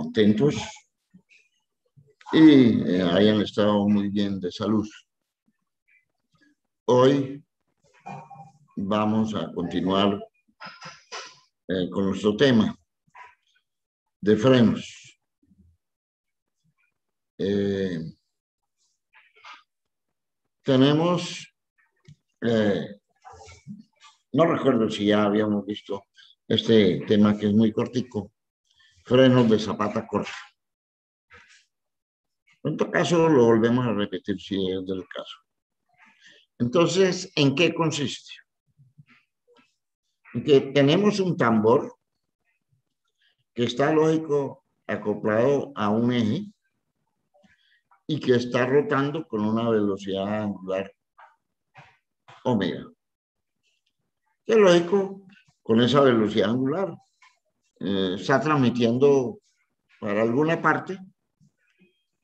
contentos y hayan estado muy bien de salud. Hoy vamos a continuar con nuestro tema de frenos. Tenemos, no recuerdo si ya habíamos visto este tema que es muy cortico, frenos de zapata corta. En todo caso, lo volvemos a repetir si es del caso. Entonces, ¿en qué consiste? En que tenemos un tambor que está, lógico, acoplado a un eje y que está rotando con una velocidad angular omega. Que lógico, con esa velocidad angular está transmitiendo para alguna parte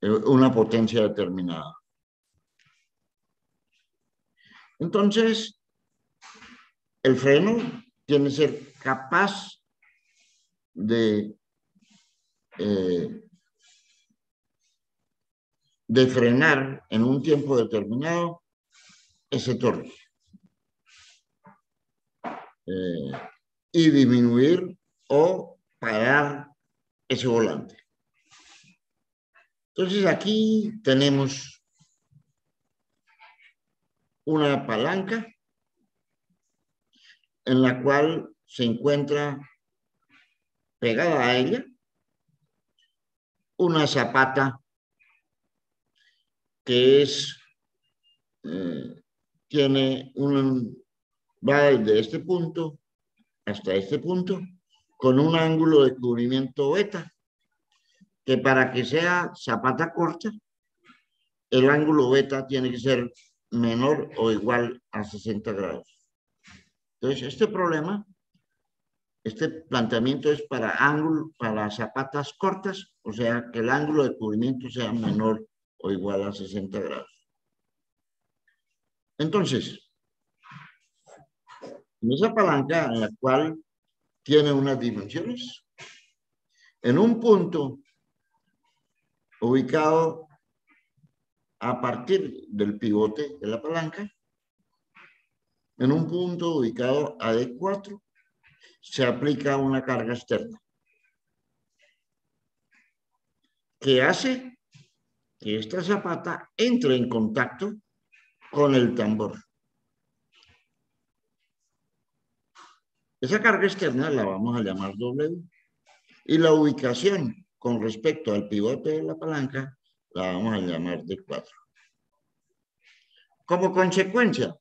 una potencia determinada. Entonces, el freno tiene que ser capaz de frenar en un tiempo determinado ese torque y disminuir o parar ese volante. Entonces aquí tenemos una palanca en la cual se encuentra pegada a ella una zapata que es, va desde este punto hasta este punto con un ángulo de cubrimiento beta, que para que sea zapata corta, el ángulo beta tiene que ser menor o igual a 60 grados. Entonces, este planteamiento es para zapatas cortas, o sea, que el ángulo de cubrimiento sea menor o igual a 60 grados. Entonces, en esa palanca en la cual tiene unas dimensiones, en un punto ubicado a partir del pivote de la palanca, en un punto ubicado a D4, se aplica una carga externa que hace que esta zapata entre en contacto con el tambor. Esa carga externa la vamos a llamar W y la ubicación con respecto al pivote de la palanca la vamos a llamar D4. Como consecuencia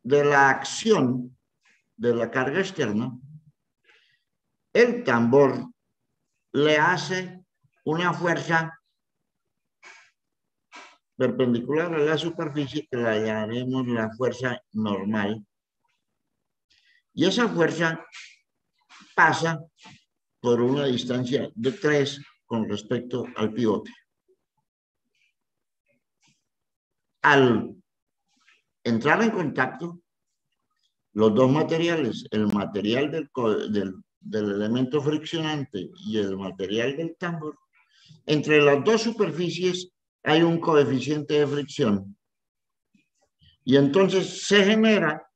de la acción de la carga externa, el tambor le hace una fuerza perpendicular a la superficie que la llamaremos la fuerza normal. Y esa fuerza pasa por una distancia de 3 con respecto al pivote. Al entrar en contacto, los dos materiales, el material del elemento friccionante y el material del tambor, entre las dos superficies hay un coeficiente de fricción. Y entonces se genera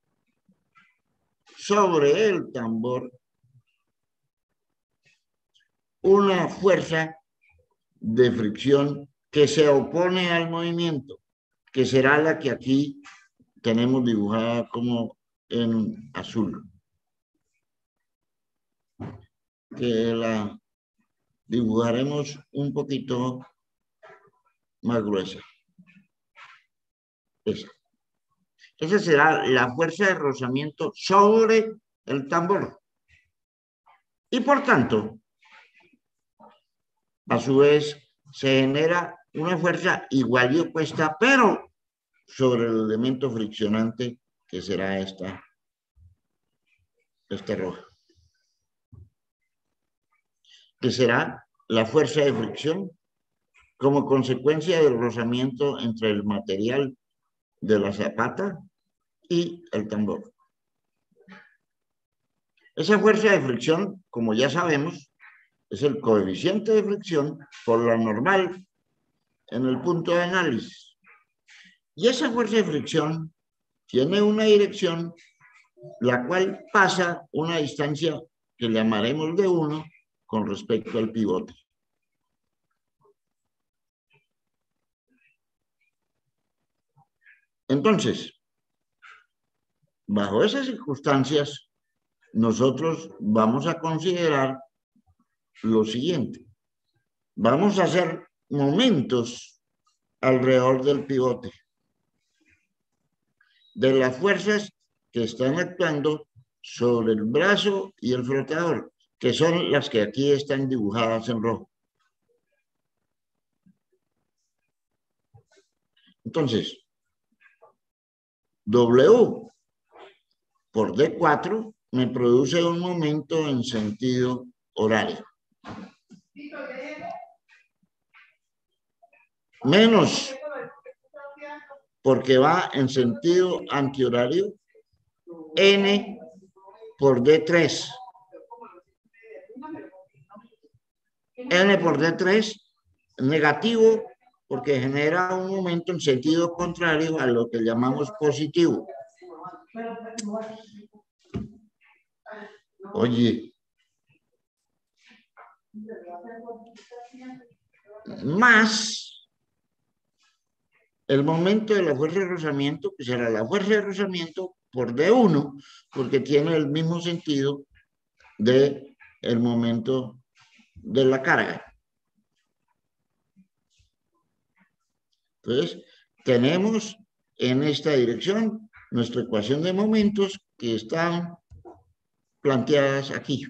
sobre el tambor una fuerza de fricción que se opone al movimiento, que será la que aquí tenemos dibujada como en azul. Que la dibujaremos un poquito más gruesa. Esa. Esa será la fuerza de rozamiento sobre el tambor. Y por tanto, a su vez, se genera una fuerza igual y opuesta, pero sobre el elemento friccionante que será esta roja. Que será la fuerza de fricción como consecuencia del rozamiento entre el material de la zapata y el tambor. Esa fuerza de fricción, como ya sabemos, es el coeficiente de fricción por la normal en el punto de análisis. Y esa fuerza de fricción tiene una dirección, la cual pasa una distancia que le llamaremos de 1 con respecto al pivote. Entonces, bajo esas circunstancias, nosotros vamos a considerar lo siguiente. Vamos a hacer momentos alrededor del pivote de las fuerzas que están actuando sobre el brazo y el flotador, que son las que aquí están dibujadas en rojo. Entonces, W por D4 me produce un momento en sentido horario. Menos porque va en sentido antihorario, N por D3. N por D3 negativo porque genera un momento en sentido contrario a lo que llamamos positivo. Oye, más el momento de la fuerza de rozamiento, que será la fuerza de rozamiento por D1, porque tiene el mismo sentido de el momento de la carga. Entonces, tenemos en esta dirección nuestra ecuación de momentos que están planteadas aquí.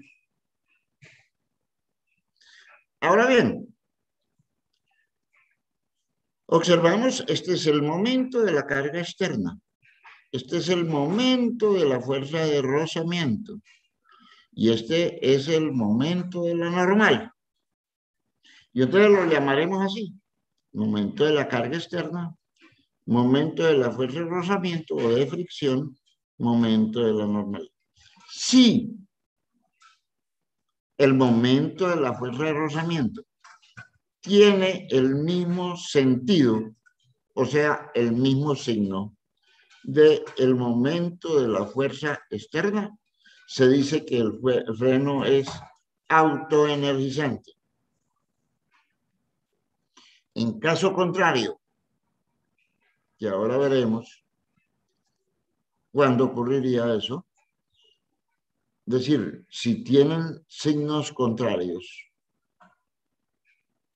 Ahora bien, observamos, este es el momento de la carga externa. Este es el momento de la fuerza de rozamiento. Y este es el momento de la normal. Y entonces lo llamaremos así. Momento de la carga externa, momento de la fuerza de rozamiento o de fricción, momento de la normal. Si el momento de la fuerza de rozamiento tiene el mismo sentido, o sea, el mismo signo del momento de la fuerza externa, se dice que el freno es autoenergizante. En caso contrario, que ahora veremos cuándo ocurriría eso, es decir, si tienen signos contrarios,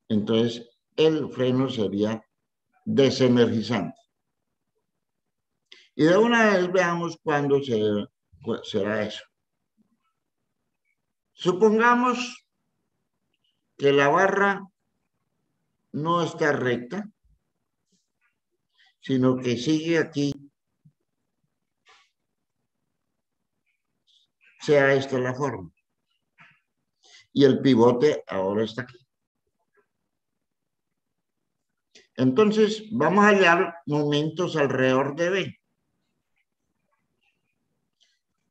entonces el freno sería desenergizante. Y de una vez veamos cuándo será eso. Supongamos que la barra no está recta, sino que sigue aquí, sea esta la forma. Y el pivote ahora está aquí. Entonces, vamos a hallar momentos alrededor de B.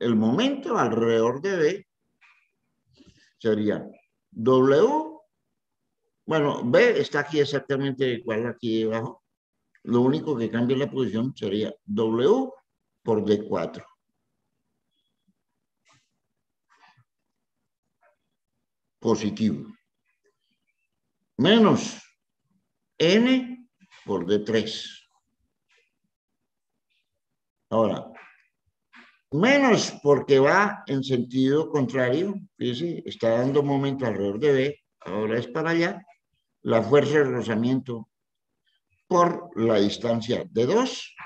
El momento alrededor de B sería W. Bueno, B está aquí exactamente igual aquí debajo. Lo único que cambia la posición sería W por D4. Positivo. Menos N por D3. Ahora, menos porque va en sentido contrario. Fíjense, está dando momento alrededor de B. Ahora es para allá. La fuerza de rozamiento por la distancia de 2.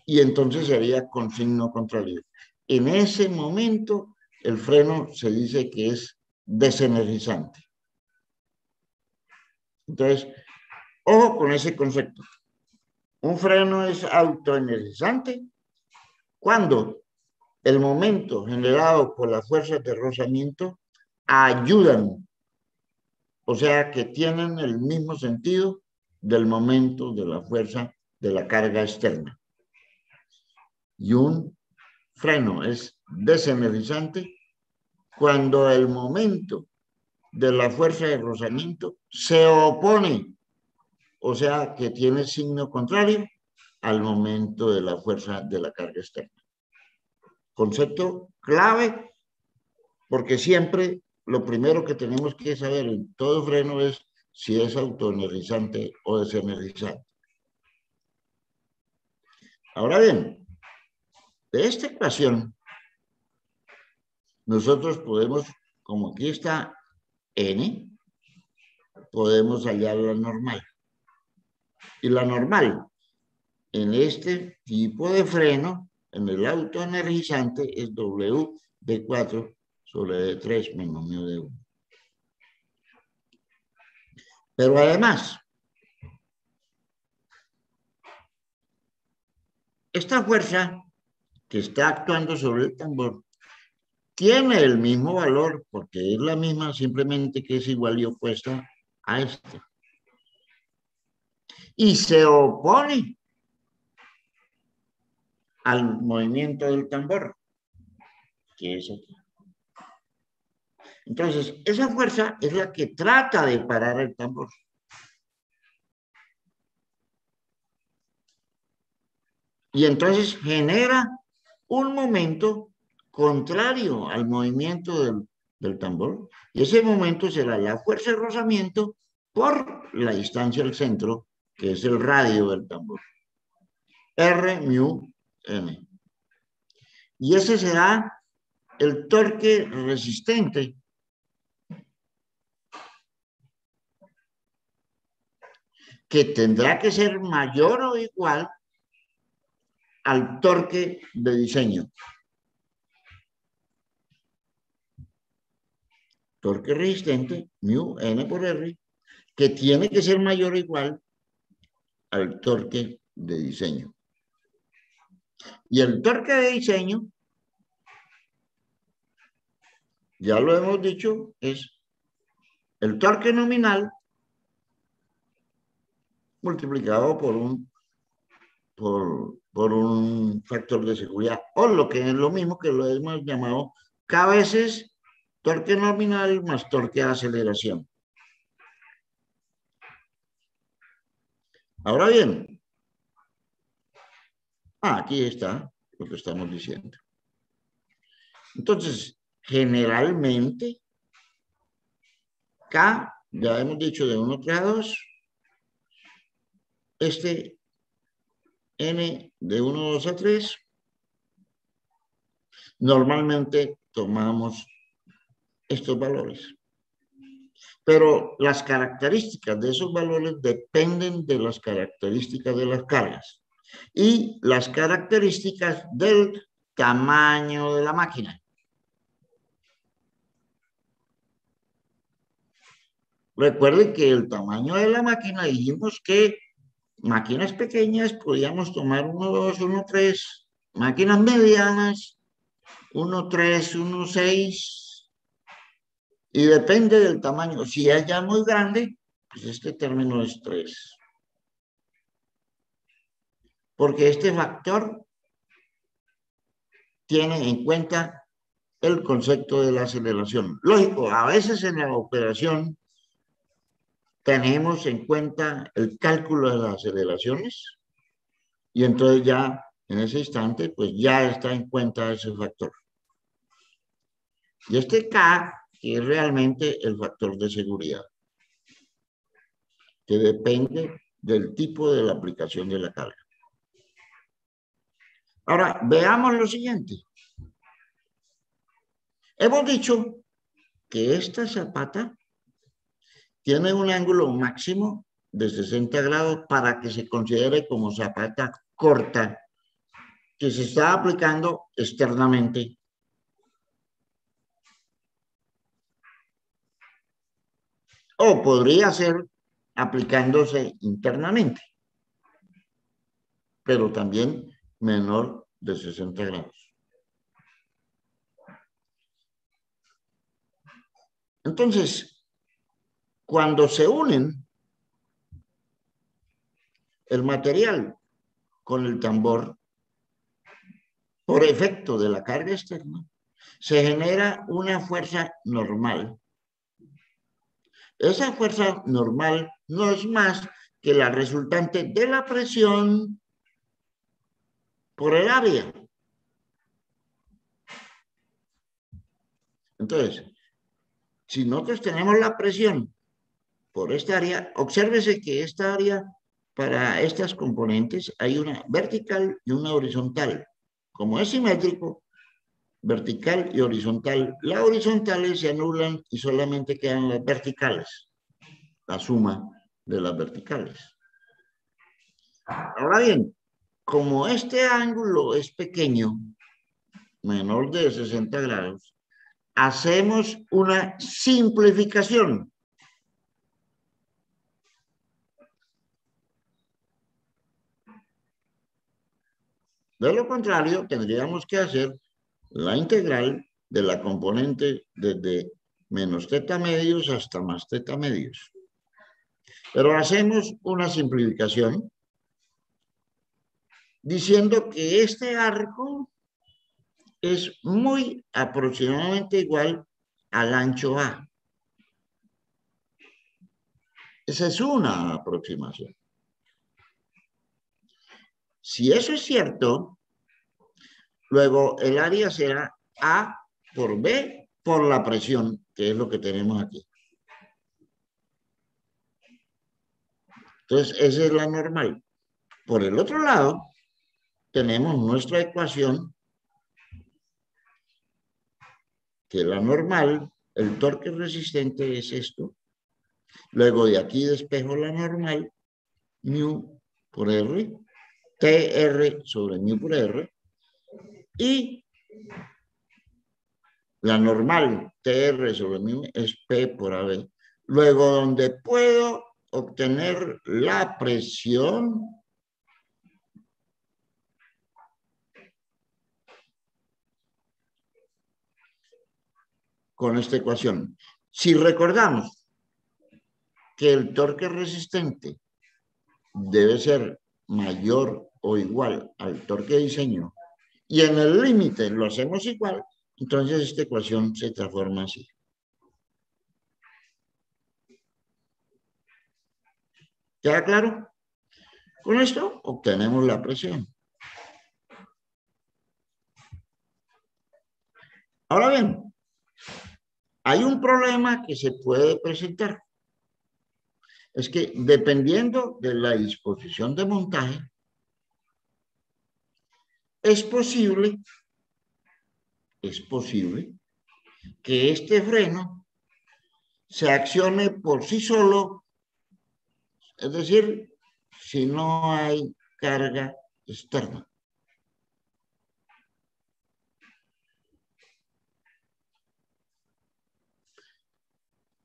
Y entonces sería con signo contrario. En ese momento, el freno se dice que es desenergizante. Entonces, ojo con ese concepto. Un freno es autoenergizante cuando el momento generado por las fuerzas de rozamiento ayudan, o sea, que tienen el mismo sentido del momento de la fuerza de la carga externa. Y un freno es desenergizante cuando el momento de la fuerza de rozamiento se opone, o sea, que tiene signo contrario al momento de la fuerza de la carga externa. Concepto clave, porque siempre lo primero que tenemos que saber en todo freno es si es autoenergizante o desenergizante. Ahora bien, de esta ecuación, nosotros podemos, como aquí está N, podemos hallar la normal. Y la normal en este tipo de freno, en el autoenergizante, es W de 4 sobre D3 menos mu de 1. Pero además, esta fuerza que está actuando sobre el tambor tiene el mismo valor, porque es la misma, simplemente que es igual y opuesta a esta. Y se opone al movimiento del tambor, que es aquí. Entonces, esa fuerza es la que trata de parar el tambor. Y entonces genera un momento contrario al movimiento del tambor. Y ese momento será la fuerza de rozamiento por la distancia al centro, que es el radio del tambor. R mu N. Y ese será el torque resistente que tendrá que ser mayor o igual al torque de diseño. Torque resistente, mu N por R, que tiene que ser mayor o igual al torque de diseño. Y el torque de diseño, ya lo hemos dicho, es el torque nominal multiplicado por un factor de seguridad, o lo que es lo mismo que lo hemos llamado K veces torque nominal más torque de aceleración. Ahora bien, aquí está lo que estamos diciendo. Entonces, generalmente, K, ya hemos dicho de 1, 3 a 2, este N de 1, 2 a 3, normalmente tomamos estos valores. Pero las características de esos valores dependen de las características de las cargas y las características del tamaño de la máquina. Recuerden que el tamaño de la máquina, dijimos que máquinas pequeñas podíamos tomar 1, 2, 1, 3, máquinas medianas 1, 3, 1, 6, y depende del tamaño. Si es ya muy grande, pues este término es 3. Porque este factor tiene en cuenta el concepto de la aceleración. Lógico, a veces en la operación tenemos en cuenta el cálculo de las aceleraciones y entonces ya en ese instante pues ya está en cuenta ese factor. Y este K es realmente el factor de seguridad, que depende del tipo de la aplicación de la carga. Ahora, veamos lo siguiente. Hemos dicho que esta zapata tiene un ángulo máximo de 60 grados para que se considere como zapata corta que se está aplicando externamente. O podría ser aplicándose internamente, pero también menor de 60 grados. Entonces, cuando se unen el material con el tambor por efecto de la carga externa, se genera una fuerza normal. Esa fuerza normal no es más que la resultante de la presión por el área. Entonces, si nosotros tenemos la presión por esta área, obsérvese que esta área, para estas componentes, hay una vertical y una horizontal. Como es simétrico, vertical y horizontal, las horizontales se anulan y solamente quedan las verticales, la suma de las verticales. Ahora bien, como este ángulo es pequeño, menor de 60 grados, hacemos una simplificación. De lo contrario, tendríamos que hacer la integral de la componente desde menos teta medios hasta más teta medios. Pero hacemos una simplificación diciendo que este arco es muy aproximadamente igual al ancho A. Esa es una aproximación. Si eso es cierto, luego el área será A por B por la presión, que es lo que tenemos aquí. Entonces, esa es la normal. Por el otro lado, tenemos nuestra ecuación, que la normal, el torque resistente es esto. Luego de aquí despejo la normal, mu por R, TR sobre mu por R, y la normal TR sobre mu es P por AB. Luego, donde puedo obtener la presión con esta ecuación. Si recordamos que el torque resistente debe ser mayor o igual al torque de diseño y en el límite lo hacemos igual, entonces esta ecuación se transforma así. ¿Queda claro? Con esto obtenemos la presión. Ahora bien, hay un problema que se puede presentar. Es que dependiendo de la disposición de montaje, es posible que este freno se accione por sí solo, es decir, si no hay carga externa.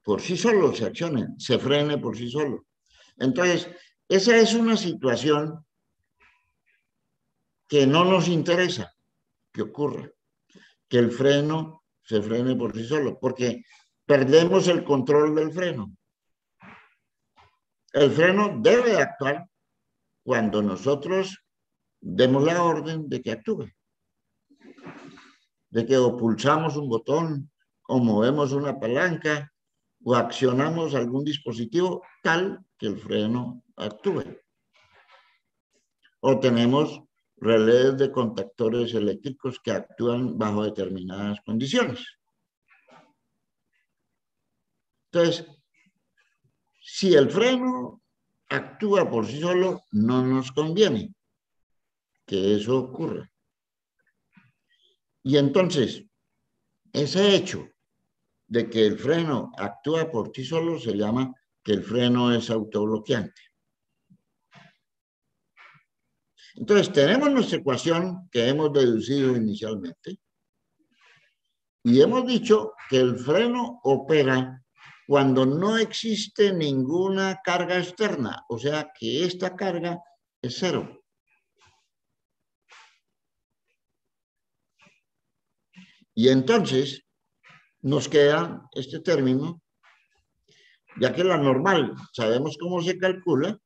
Por sí solo se accione, se frene por sí solo. Entonces, esa es una situación que no nos interesa que ocurra, que el freno se frene por sí solo, porque perdemos el control del freno. El freno debe actuar cuando nosotros demos la orden de que actúe, de que o pulsamos un botón, o movemos una palanca, o accionamos algún dispositivo tal que el freno actúe. O tenemos relés de contactores eléctricos que actúan bajo determinadas condiciones. Entonces, si el freno actúa por sí solo, no nos conviene que eso ocurra. Y entonces, ese hecho de que el freno actúa por sí solo se llama que el freno es autobloqueante. Entonces, tenemos nuestra ecuación que hemos deducido inicialmente y hemos dicho que el freno opera cuando no existe ninguna carga externa, o sea que esta carga es cero. Y entonces nos queda este término, ya que la normal sabemos cómo se calcula,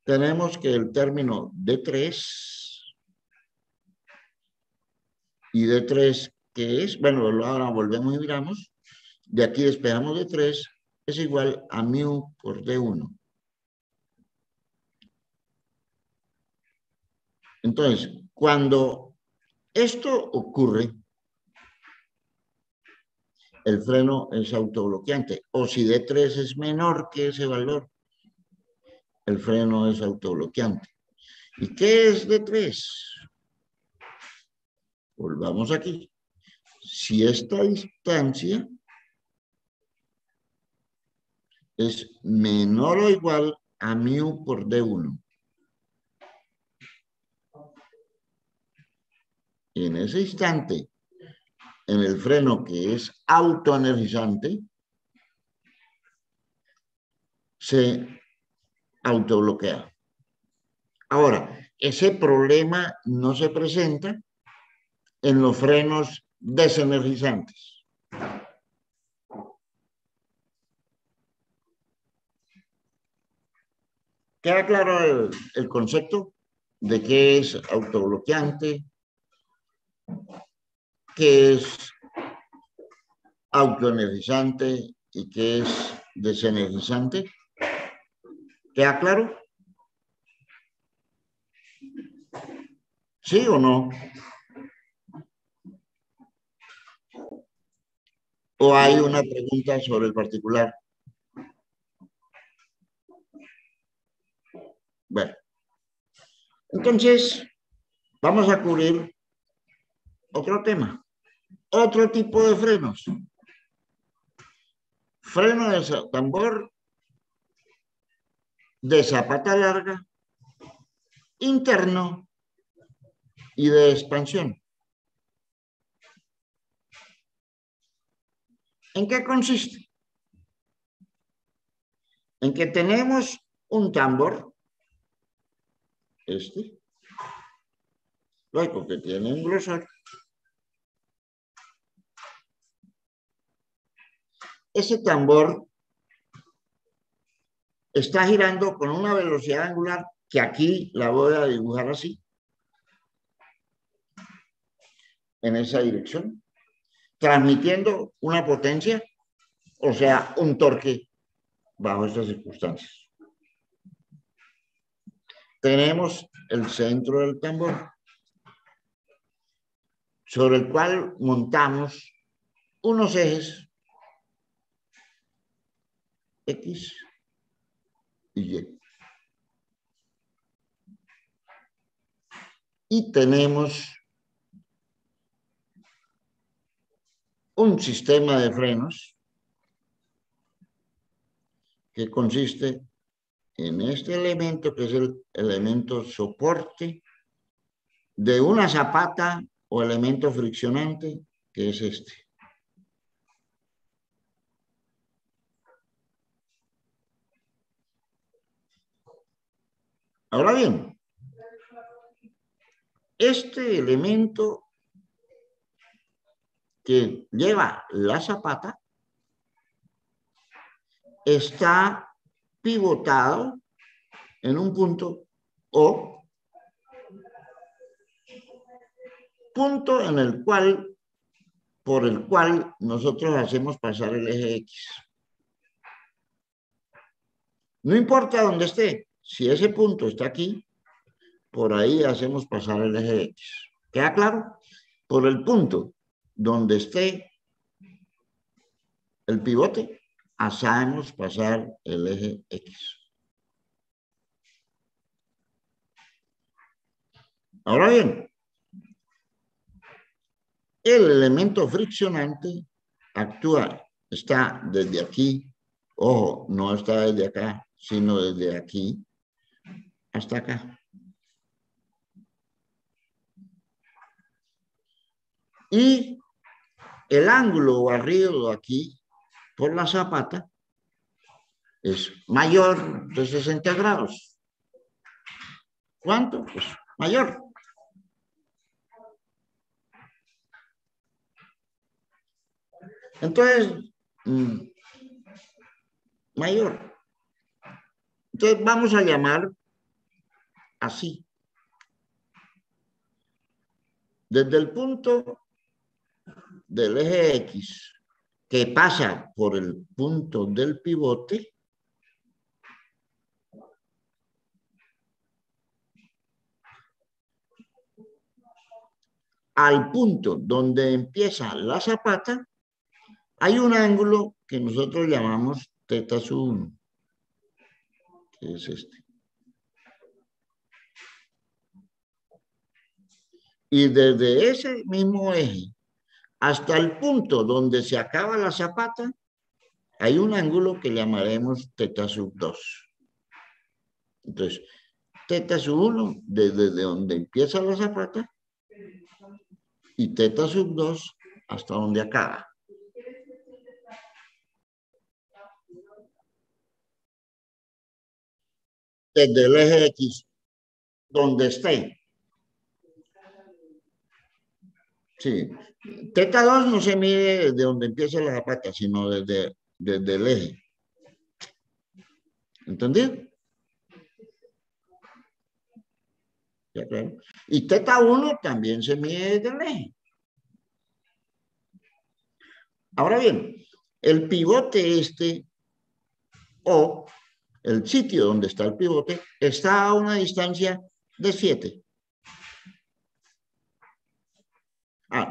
tenemos que el término D3 y D3 que es, bueno, ahora volvemos y miramos, de aquí despejamos de 3, es igual a mu por D1. Entonces, cuando esto ocurre, el freno es autobloqueante. O si D3 es menor que ese valor, el freno es autobloqueante. ¿Y qué es D3? Volvamos aquí. Si esta distancia es menor o igual a mu por D1. En ese instante, en el freno que es autoenergizante, se autobloquea. Ahora, ese problema no se presenta en los frenos desenergizantes. ¿Queda claro el concepto de qué es autobloqueante, qué es autoenergizante y qué es desenergizante? ¿Queda claro? ¿Sí o no? ¿O hay una pregunta sobre el particular? Bueno, entonces vamos a cubrir otro tema, otro tipo de frenos. Freno de tambor de zapata larga, interno y de expansión. ¿En qué consiste? En que tenemos un tambor, lógico que tiene un grosor. Ese tambor está girando con una velocidad angular que aquí la voy a dibujar así, en esa dirección, transmitiendo una potencia, o sea, un torque bajo estas circunstancias. Tenemos el centro del tambor, sobre el cual montamos unos ejes X y Y. Y tenemos un sistema de frenos que consiste en este elemento, que es el elemento soporte de una zapata o elemento friccionante, que es este. Ahora bien, este elemento que lleva la zapata está pivotado en un punto O, punto en el cual, por el cual nosotros hacemos pasar el eje X. No importa dónde esté, si ese punto está aquí, por ahí hacemos pasar el eje X. ¿Queda claro? Por el punto donde esté el pivote, hacemos pasar el eje X. Ahora bien, el elemento friccionante actúa, está desde aquí, ojo, no está desde acá, sino desde aquí hasta acá. Y el ángulo barrido aquí por la zapata es mayor de 60 grados. ¿Cuánto? Pues mayor. Entonces, mayor. Entonces vamos a llamar así. Desde el punto del eje X que pasa por el punto del pivote al punto donde empieza la zapata, hay un ángulo que nosotros llamamos teta sub 1, que es este. Y desde ese mismo eje hasta el punto donde se acaba la zapata, hay un ángulo que llamaremos teta sub 2. Entonces, teta sub 1, desde donde empieza la zapata, y teta sub 2 hasta donde acaba. Desde el eje X, donde esté. Sí. Teta 2 no se mide desde donde empieza la zapata, sino desde el eje. ¿Entendido? Ya, claro. Y teta 1 también se mide desde el eje. Ahora bien, el pivote este, o el sitio donde está el pivote, está a una distancia de 7.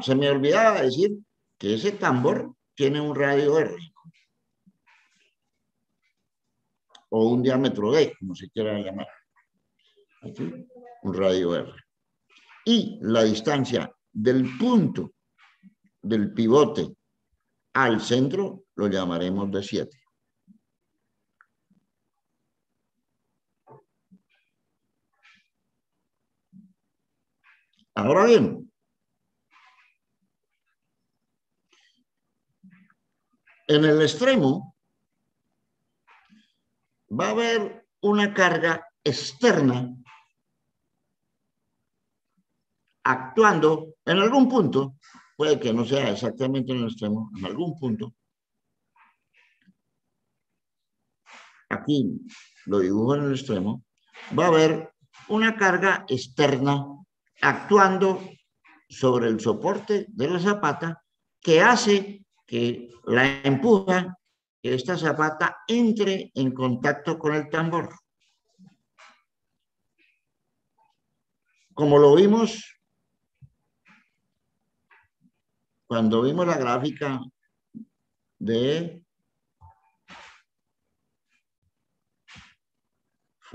Se me olvidaba decir que ese tambor tiene un radio R. O un diámetro D, como se quiera llamar. Aquí, un radio R. Y la distancia del punto del pivote al centro lo llamaremos de 7. Ahora bien, en el extremo va a haber una carga externa actuando en algún punto, puede que no sea exactamente en el extremo, en algún punto. Aquí lo dibujo en el extremo. Va a haber una carga externa actuando sobre el soporte de la zapata que hace que la empuja, que esta zapata entre en contacto con el tambor. Como lo vimos cuando vimos la gráfica de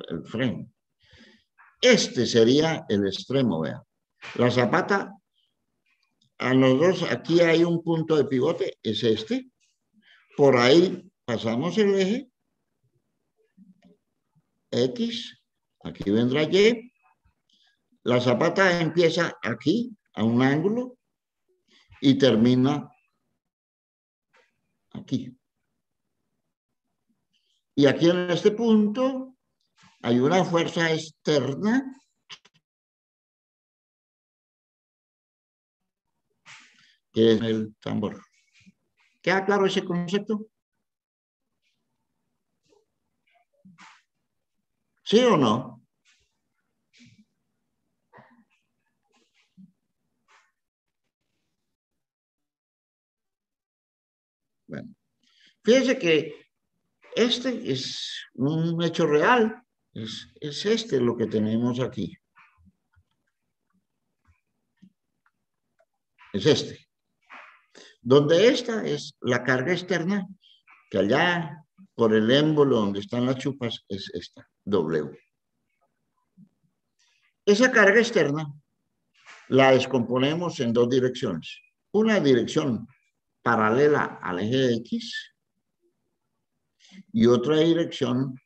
el freno. Este sería el extremo, vean. La zapata, a los dos, aquí hay un punto de pivote, es este. Por ahí pasamos el eje X, aquí vendrá Y. La zapata empieza aquí, a un ángulo, y termina aquí. Y aquí en este punto hay una fuerza externa que es el tambor. ¿Queda claro ese concepto? ¿Sí o no? Bueno, fíjense que este es un hecho real. Es este lo que tenemos aquí. Es este. Donde esta es la carga externa, que allá por el émbolo donde están las chupas es esta, W. Esa carga externa la descomponemos en dos direcciones. Una dirección paralela al eje X y otra dirección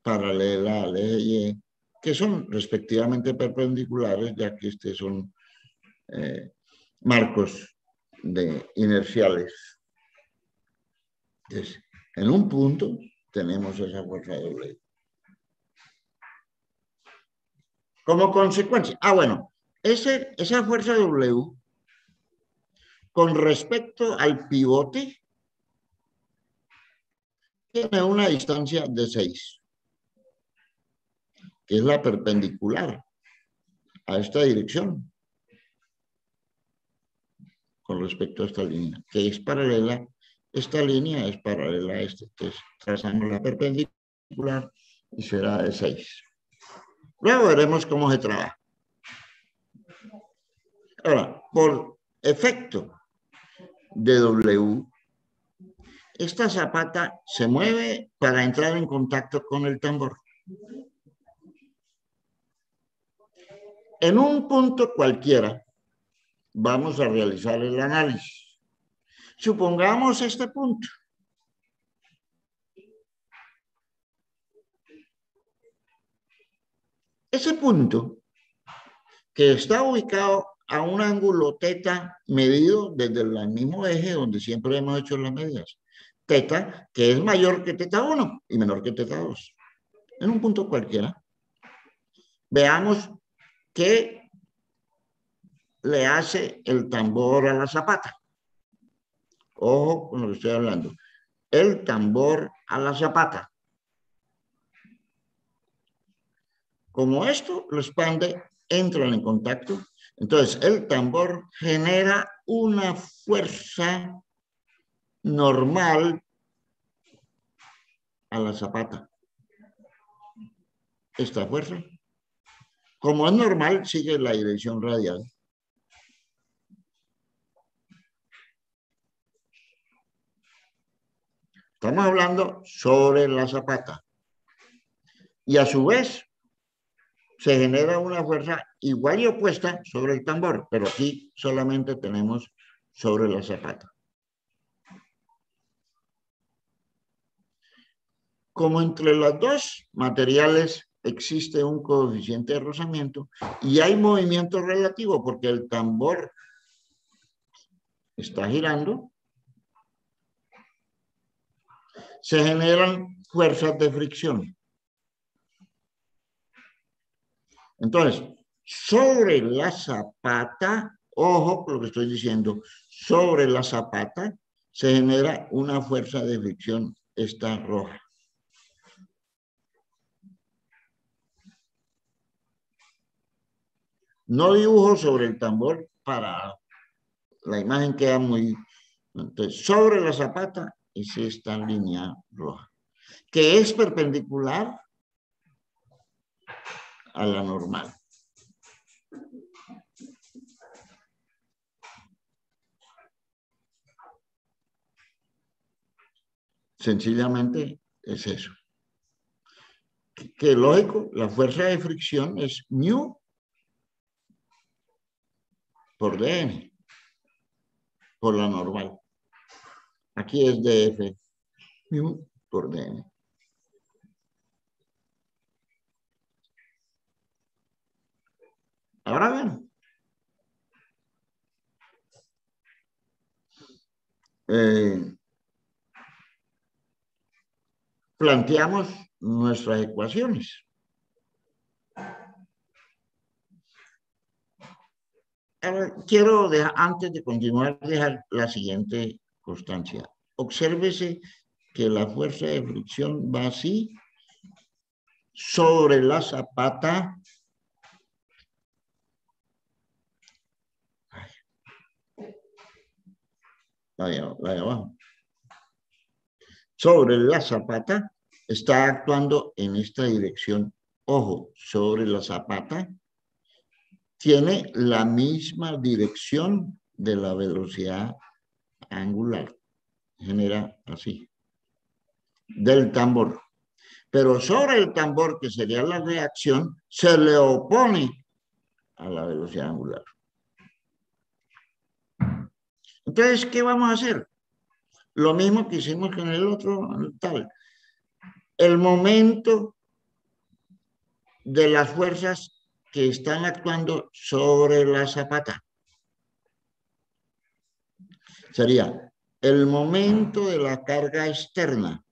paralela al eje Y, que son respectivamente perpendiculares, ya que estos son marcos inerciales. Entonces, en un punto tenemos esa fuerza W. Como consecuencia, bueno, esa fuerza W con respecto al pivote tiene una distancia de 6, que es la perpendicular a esta dirección. con respecto a esta línea, que es paralela. Esta línea es paralela a esta. Entonces, trazamos la perpendicular y será de 6. Luego veremos cómo se trabaja. Ahora, por efecto de W, esta zapata se mueve para entrar en contacto con el tambor. En un punto cualquiera, vamos a realizar el análisis. Supongamos este punto. Ese punto, que está ubicado a un ángulo θ medido desde el mismo eje donde siempre hemos hecho las medidas. Θ, que es mayor que θ1 y menor que θ2. En un punto cualquiera. Veamos qué le hace el tambor a la zapata. Ojo con lo que estoy hablando. El tambor a la zapata. Como esto lo expande, entran en contacto. Entonces, el tambor genera una fuerza normal a la zapata. Esta fuerza, como es normal, sigue la dirección radial. Estamos hablando sobre la zapata. Y a su vez, se genera una fuerza igual y opuesta sobre el tambor, pero aquí solamente tenemos sobre la zapata. Como entre los dos materiales existe un coeficiente de rozamiento y hay movimiento relativo porque el tambor está girando, se generan fuerzas de fricción. Entonces, sobre la zapata, ojo con lo que estoy diciendo, sobre la zapata se genera una fuerza de fricción, esta roja. No dibujo sobre el tambor para la imagen queda muy... Entonces, sobre la zapata es esta línea roja, que es perpendicular a la normal. Sencillamente es eso. Que lógico, la fuerza de fricción es μ por dn, por la normal. Aquí es df, μ por dn. Ahora ven. Planteamos nuestras ecuaciones. Ahora, quiero dejar, antes de continuar, dejar la siguiente constancia. Obsérvese que la fuerza de fricción va así sobre la zapata. La de abajo. Sobre la zapata está actuando en esta dirección. Ojo, sobre la zapata tiene la misma dirección de la velocidad angular. Genera así. Del tambor. Pero sobre el tambor, que sería la reacción, se le opone a la velocidad angular. Entonces, ¿qué vamos a hacer? Lo mismo que hicimos con el otro tal. El momento de las fuerzas que están actuando sobre la zapata sería el momento de la carga externa,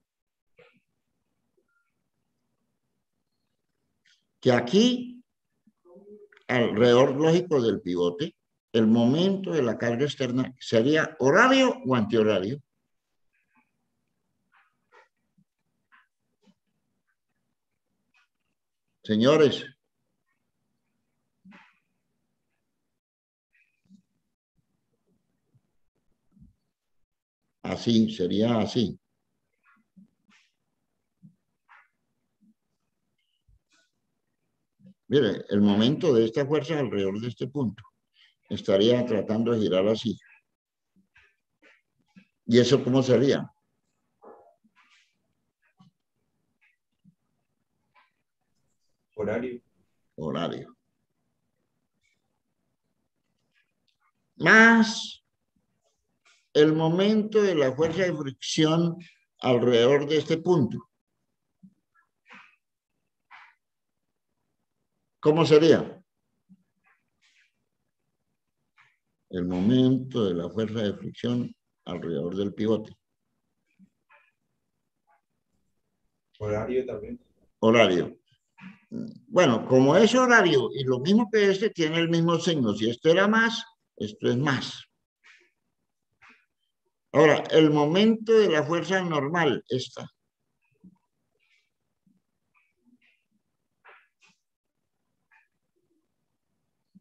que aquí, alrededor lógico del pivote, el momento de la carga externa sería horario o antihorario. Señores, así, sería así. Mire, el momento de esta fuerza alrededor de este punto estaría tratando de girar así. ¿Y eso cómo sería? Horario. Horario. Más el momento de la fuerza de fricción alrededor de este punto. ¿Cómo sería? El momento de la fuerza de fricción alrededor del pivote. Horario también. Horario. Bueno, como es horario y lo mismo que este tiene el mismo signo. Si esto era más, esto es más. Ahora, el momento de la fuerza normal, esta.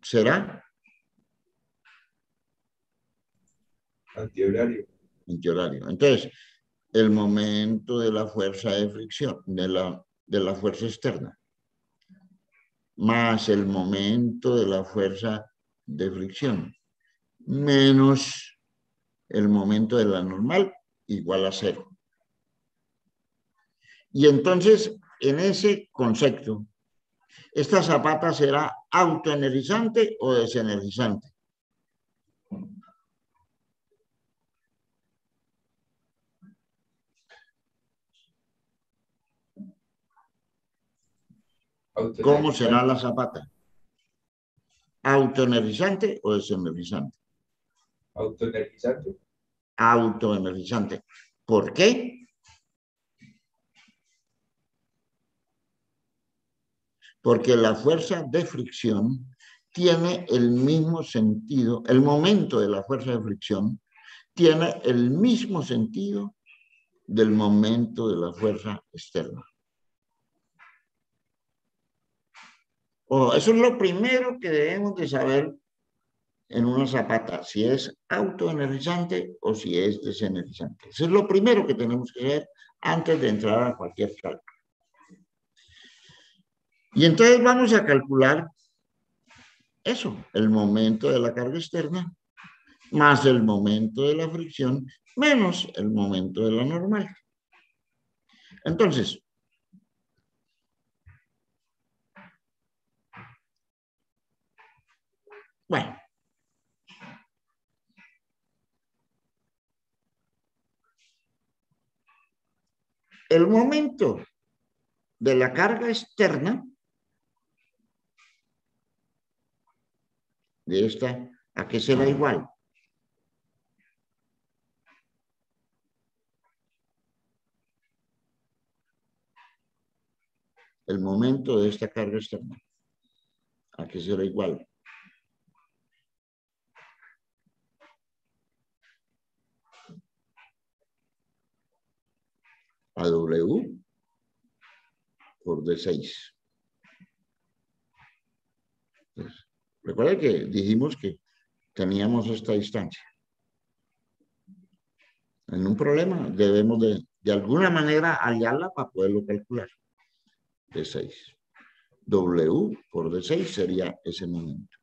¿Será? Antihorario. Antihorario. Entonces, el momento de la fuerza de fricción, de la fuerza externa, más el momento de la fuerza de fricción, menos el momento de la normal, igual a cero. Y entonces, en ese concepto, ¿esta zapata será autoenergizante o desenergizante? ¿Cómo será Autoenergizante. la zapata? ¿Autoenergizante o desenergizante? Autoenergizante. Autoenergizante. ¿Por qué? Porque la fuerza de fricción tiene el mismo sentido, el momento de la fuerza de fricción tiene el mismo sentido del momento de la fuerza externa. Eso es lo primero que debemos de saber en una zapata, si es autoenergizante o si es desenergizante. Eso es lo primero que tenemos que saber antes de entrar a cualquier cálculo. Y entonces vamos a calcular eso, el momento de la carga externa, más el momento de la fricción, menos el momento de la normal. Entonces, bueno, el momento de la carga externa de esta, ¿a qué será igual? El momento de esta carga externa, ¿a qué será igual? A W por D6. Entonces, recuerda que dijimos que teníamos esta distancia. En un problema debemos de alguna manera hallarla para poderlo calcular. D6. W por D6 sería ese momento.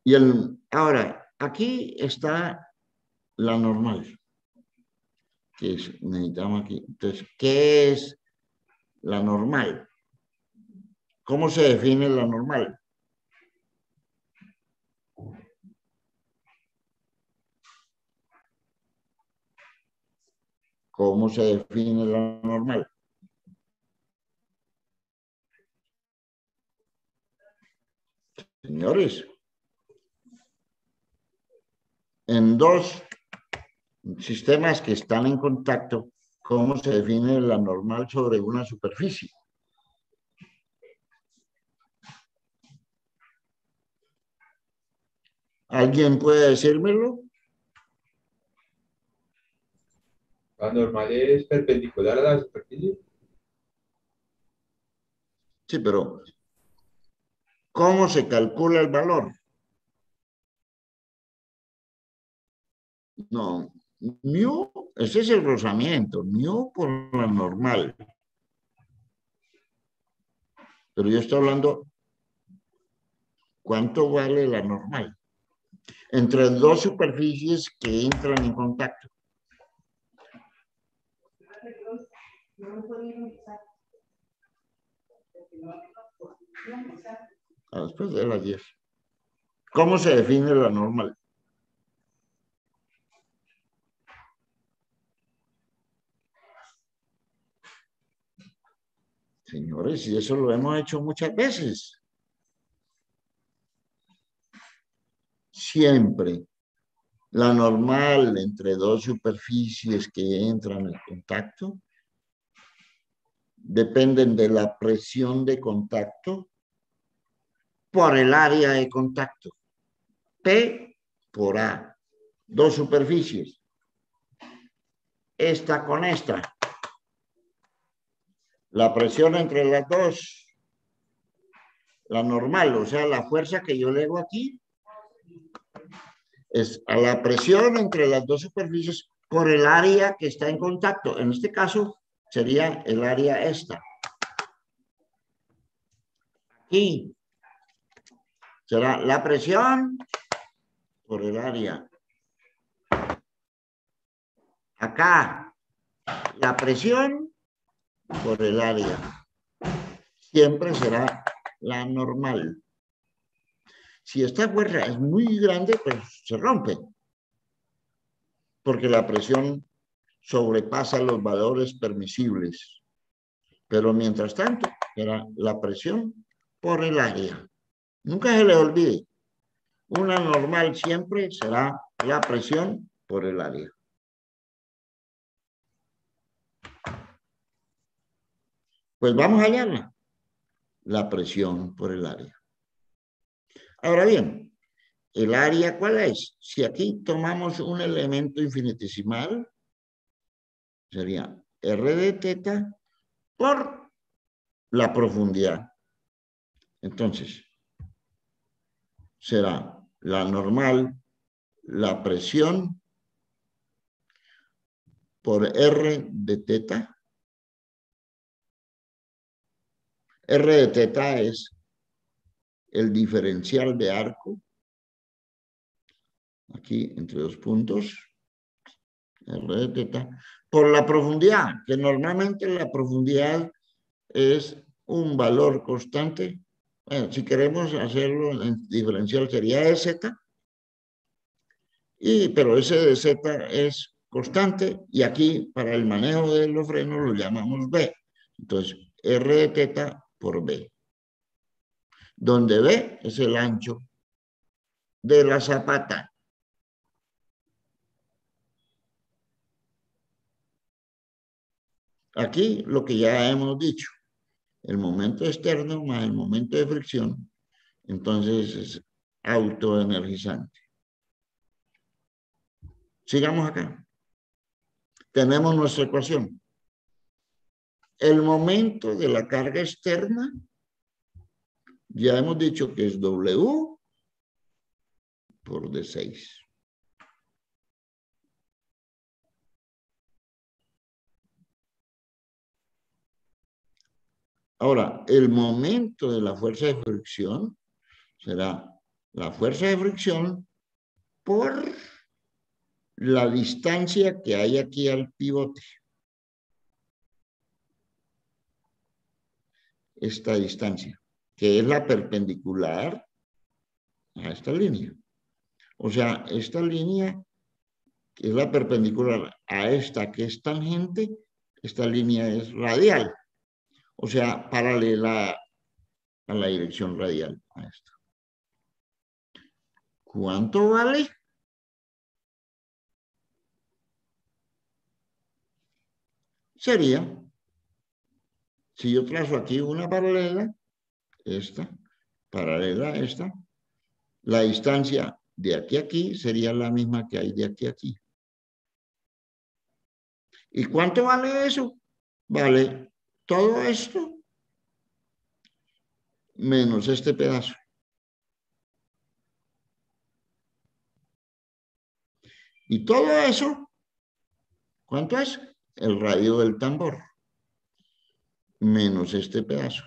Y ahora, aquí está la normal. Que necesitamos aquí. Entonces, ¿qué es la normal? ¿Cómo se define la normal? ¿Cómo se define la normal? Señores, en dos sistemas que están en contacto, ¿cómo se define la normal sobre una superficie? ¿Alguien puede decírmelo? La normal es perpendicular a la superficie. Sí, pero ¿cómo se calcula el valor? No, mu, ese es el rozamiento, mu por la normal. Pero yo estoy hablando, ¿cuánto vale la normal? Entre dos superficies que entran en contacto. Después de las 10. ¿Cómo se define la normal? Señores, y eso lo hemos hecho muchas veces. Siempre. La normal entre dos superficies que entran en contacto dependen de la presión de contacto por el área de contacto. P por A. Dos superficies. Esta con esta. La presión entre las dos. La normal, o sea, la fuerza que yo le hago aquí es a la presión entre las dos superficies por el área que está en contacto. En este caso sería el área esta. Aquí será la presión por el área. Acá, la presión por el área. Siempre será la normal. Si esta fuerza es muy grande, pues se rompe. Porque la presión sobrepasa los valores permisibles. Pero mientras tanto, será la presión por el área. Nunca se le olvide. Una normal siempre será la presión por el área. Pues vamos a hallarla. La presión por el área. Ahora bien, ¿el área cuál es? Si aquí tomamos un elemento infinitesimal, sería R de teta por la profundidad. Entonces, será la normal, la presión por R de teta. R de teta es el diferencial de arco. Aquí entre dos puntos. R de teta. Por la profundidad, que normalmente la profundidad es un valor constante. Bueno, si queremos hacerlo en diferencial sería E z. Pero ese de z es constante y aquí para el manejo de los frenos lo llamamos B. Entonces, R de teta por B. Donde B es el ancho de la zapata. Aquí lo que ya hemos dicho, el momento externo más el momento de fricción, entonces es autoenergizante. Sigamos acá. Tenemos nuestra ecuación. El momento de la carga externa, ya hemos dicho que es W por D6. Ahora, el momento de la fuerza de fricción será la fuerza de fricción por la distancia que hay aquí al pivote. Esta distancia, que es la perpendicular a esta línea. O sea, esta línea que es la perpendicular a esta que es tangente, esta línea es radial. O sea, paralela a la dirección radial a esta. ¿Cuánto vale? Sería, si yo trazo aquí una paralela, esta, paralela a esta, la distancia de aquí a aquí sería la misma que hay de aquí a aquí. ¿Y cuánto vale eso? Vale todo esto menos este pedazo. Y todo eso, ¿cuánto es? El radio del tambor, menos este pedazo.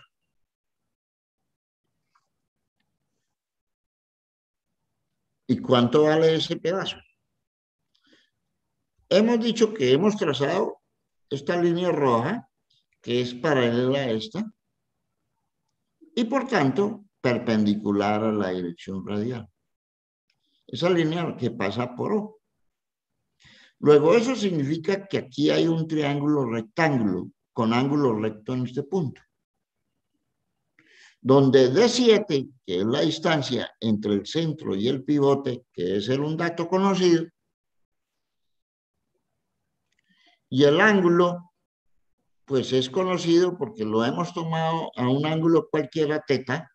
¿Y cuánto vale ese pedazo? Hemos dicho que hemos trazado esta línea roja, que es paralela a esta, y por tanto perpendicular a la dirección radial. Esa línea que pasa por O. Luego eso significa que aquí hay un triángulo rectángulo con ángulo recto en este punto, donde D7, que es la distancia entre el centro y el pivote, que es un dato conocido, y el ángulo, pues es conocido porque lo hemos tomado a un ángulo cualquiera teta,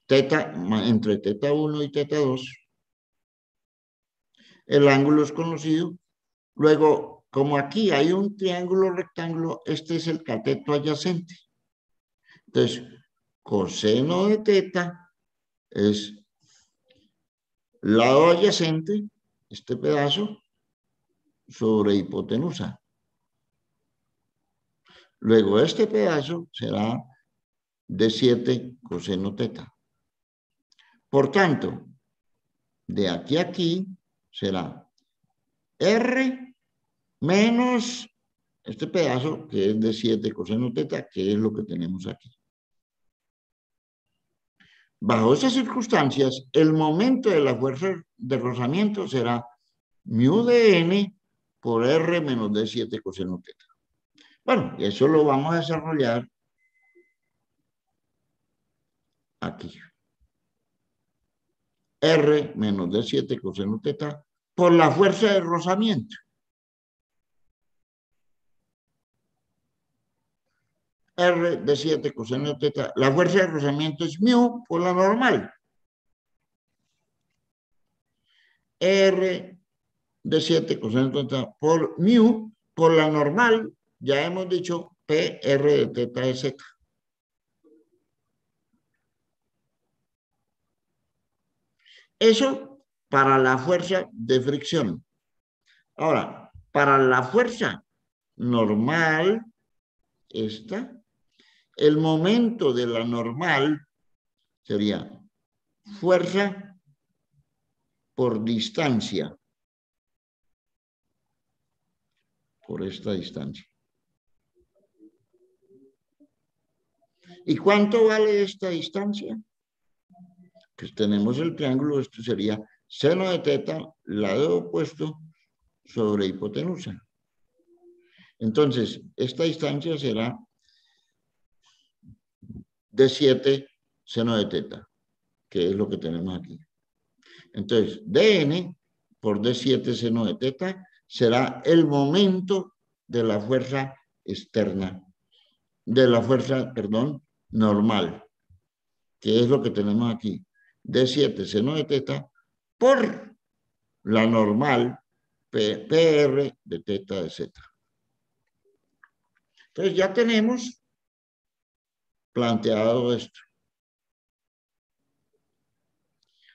entre teta 1 y teta 2. El ángulo es conocido. Luego, como aquí hay un triángulo rectángulo, este es el cateto adyacente. Entonces, coseno de teta es lado adyacente, este pedazo, sobre hipotenusa. Luego, este pedazo será de 7 coseno teta. Por tanto, de aquí a aquí será R menos este pedazo que es de 7 coseno teta, que es lo que tenemos aquí. Bajo esas circunstancias, el momento de la fuerza de rozamiento será mu de n por R menos D7 coseno teta. Bueno, y eso lo vamos a desarrollar aquí. R menos D7 coseno teta por la fuerza de rozamiento. R de 7 coseno teta. La fuerza de rozamiento es mu por la normal. R de 7 coseno teta por mu por la normal. Ya hemos dicho PR de teta de Z. Eso para la fuerza de fricción. Ahora, para la fuerza normal, esta, el momento de la normal sería fuerza por distancia, por esta distancia. ¿Y cuánto vale esta distancia? Pues tenemos el triángulo, esto sería seno de teta, lado opuesto, sobre hipotenusa. Entonces, esta distancia será de 7 seno de teta, que es lo que tenemos aquí. Entonces, dn por d7 seno de teta será el momento de la fuerza externa, de la fuerza, perdón, normal, que es lo que tenemos aquí. D7 seno de teta por la normal PR de teta de Z. Entonces ya tenemos planteado esto.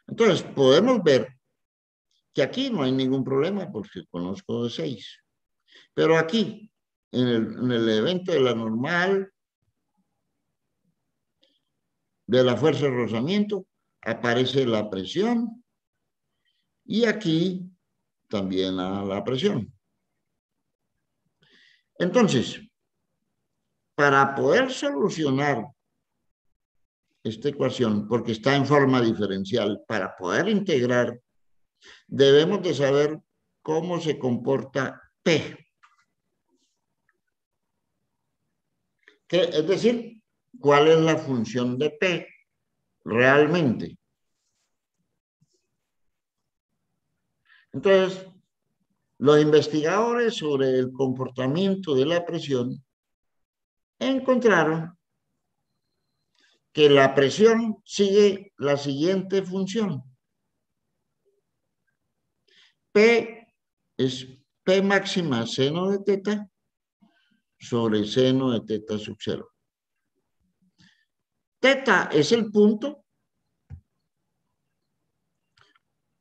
Entonces podemos ver que aquí no hay ningún problema porque conozco de 6. Pero aquí, en el evento de la normal, de la fuerza de rozamiento, aparece la presión y aquí también la presión. Entonces, para poder solucionar esta ecuación, porque está en forma diferencial, para poder integrar, debemos de saber cómo se comporta P. Es decir, cuál es la función de P realmente. Entonces, los investigadores sobre el comportamiento de la presión encontraron que la presión sigue la siguiente función. P es P máxima seno de teta sobre seno de teta sub 0. Teta es el punto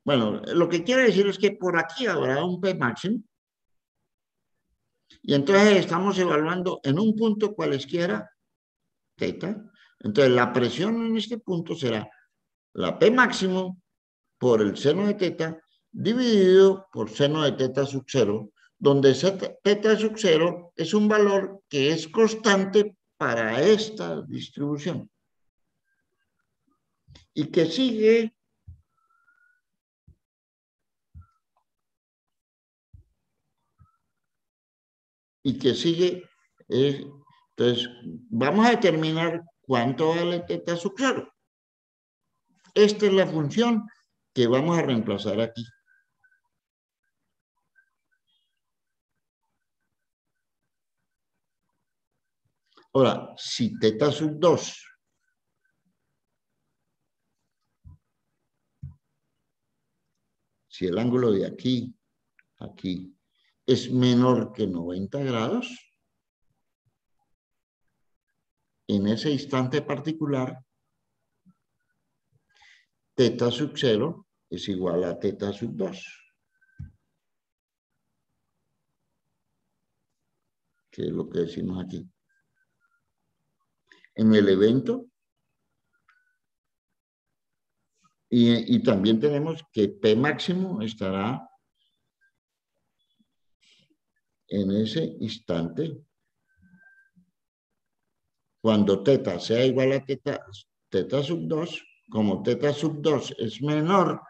Bueno, lo que quiere decir es que por aquí habrá un P máximo y entonces estamos evaluando en un punto cualesquiera teta. Entonces la presión en este punto será la P máximo por el seno de teta dividido por seno de teta sub 0, donde teta sub 0 es un valor que es constante para esta distribución y que sigue entonces vamos a determinar cuánto vale teta sub 0. Esta es la función que vamos a reemplazar aquí. Ahora, si teta sub 2 si el ángulo de aquí, aquí, es menor que 90 grados, en ese instante particular, teta sub 0 es igual a teta sub 2, que es lo que decimos aquí. En el evento, y también tenemos que P máximo estará en ese instante cuando teta sea igual a teta sub 2, como teta sub 2 es menor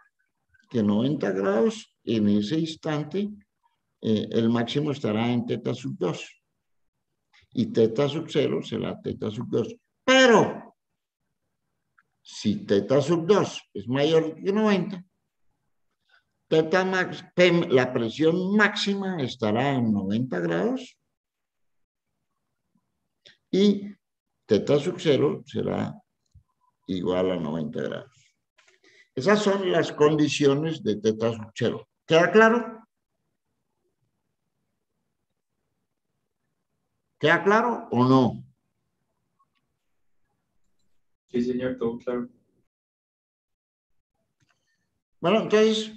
que 90 grados, en ese instante el máximo estará en teta sub 2 y teta sub 0 será teta sub 2. Pero si teta sub 2 es mayor que 90, la presión máxima estará en 90 grados y teta sub 0 será igual a 90 grados. Esas son las condiciones de teta sub 0. ¿Queda claro? ¿Queda claro o no? Sí, señor, todo claro. Bueno, entonces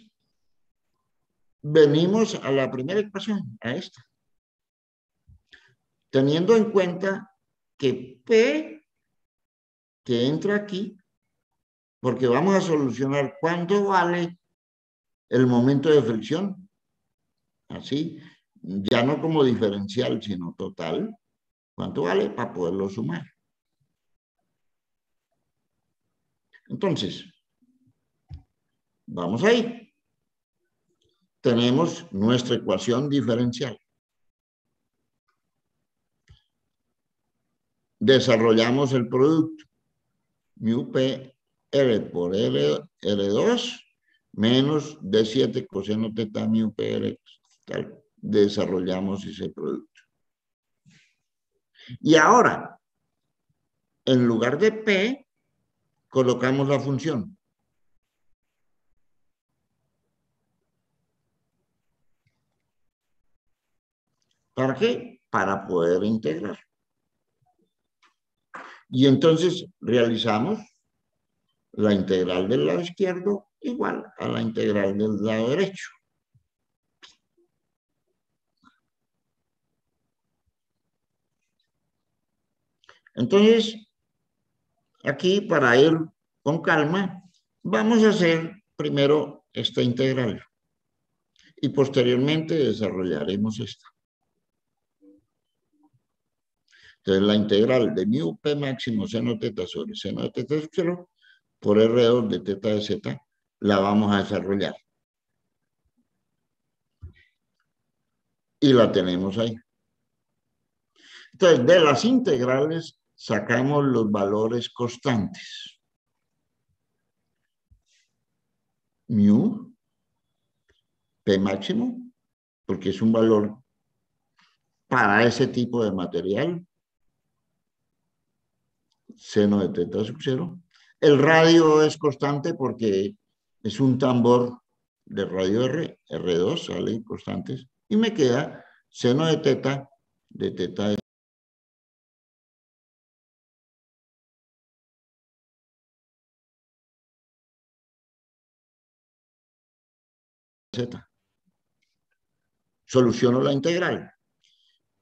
venimos a la primera ecuación, a esta. Teniendo en cuenta que P que entra aquí, porque vamos a solucionar cuánto vale el momento de fricción, así, ya no como diferencial, sino total, cuánto vale para poderlo sumar. Entonces, vamos ahí. Tenemos nuestra ecuación diferencial. Desarrollamos el producto. Mu P R por R2 menos D7 coseno teta mu P R. Desarrollamos ese producto. Y ahora, en lugar de P, colocamos la función. ¿Para qué? Para poder integrar. Y entonces realizamos la integral del lado izquierdo igual a la integral del lado derecho. Entonces, aquí para ir con calma, vamos a hacer primero esta integral y posteriormente desarrollaremos esta. Entonces, la integral de mu p máximo seno teta sobre seno de teta sub 0 por R2 de teta de z la vamos a desarrollar. Y la tenemos ahí. Entonces, de las integrales sacamos los valores constantes. Mu, P máximo, porque es un valor para ese tipo de material, seno de teta sub 0. El radio es constante porque es un tambor de radio R, R2, salen constantes, y me queda seno de teta de z. Soluciono la integral.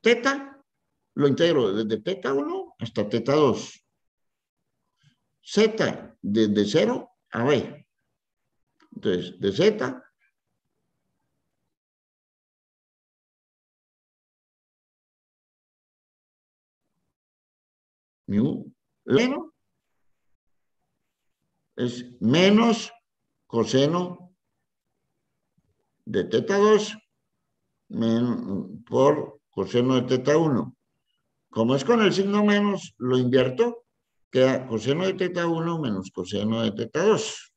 Teta lo integro desde teta 1 hasta teta 2. Z desde 0 a b. Entonces, de z mu menos es menos coseno de teta 2 por coseno de teta 1. Como es con el signo menos, lo invierto, queda coseno de teta 1 menos coseno de teta 2.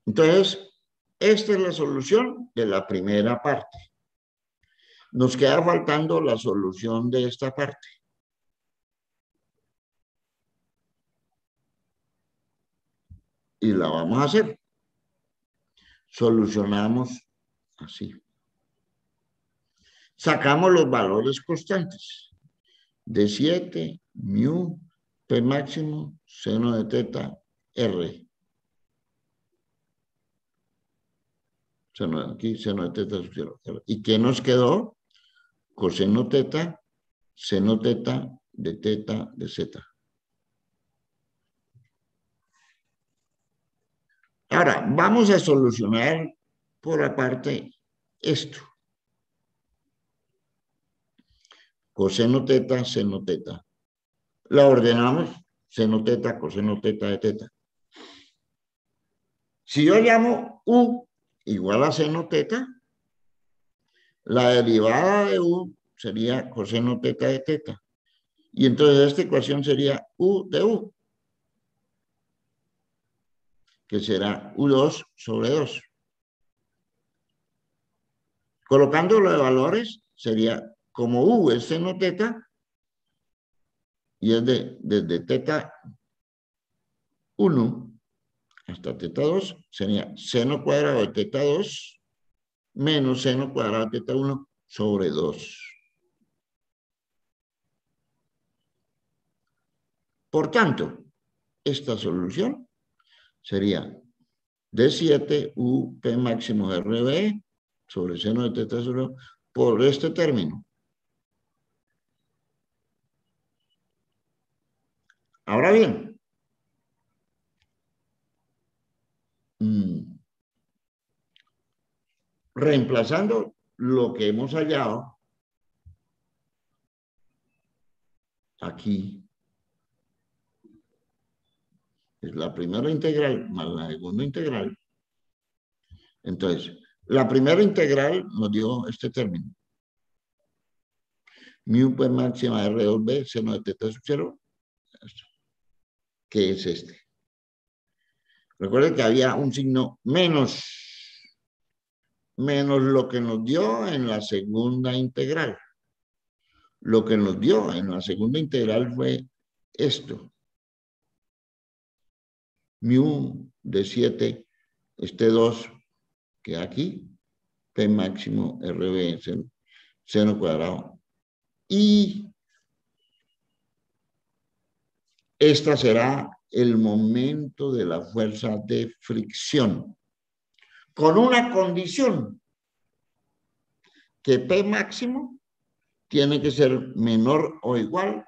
Entonces, esta es la solución de la primera parte. Nos queda faltando la solución de esta parte. Y la vamos a hacer. Solucionamos así. Sacamos los valores constantes. De 7, mu, p máximo, seno de teta, r. Aquí, seno de teta, r. ¿Y qué nos quedó? Coseno teta, seno teta de z. Ahora, vamos a solucionar por aparte esto. Coseno teta, seno teta. La ordenamos, seno teta, coseno teta de teta. Si yo llamo u igual a seno teta, la derivada de u sería coseno teta de teta. Y entonces esta ecuación sería u de u, que será u2 sobre 2. Colocándolo de valores, sería como u es seno teta, y es desde teta 1 hasta teta 2, sería seno cuadrado de teta 2 menos seno cuadrado de teta 1 sobre 2. Por tanto, esta solución sería D7 U P máximo RB sobre seno de teta 0 por este término. Ahora bien, reemplazando lo que hemos hallado aquí, es la primera integral más la segunda integral. Entonces, la primera integral nos dio este término. Mu P máxima R2B, seno de teta sub 0, que es este. Recuerden que había un signo menos lo que nos dio en la segunda integral. Lo que nos dio en la segunda integral fue esto. Mu de 7, este 2, que aquí, P máximo RB, seno cuadrado. Y esta será el momento de la fuerza de fricción, con una condición, que P máximo tiene que ser menor o igual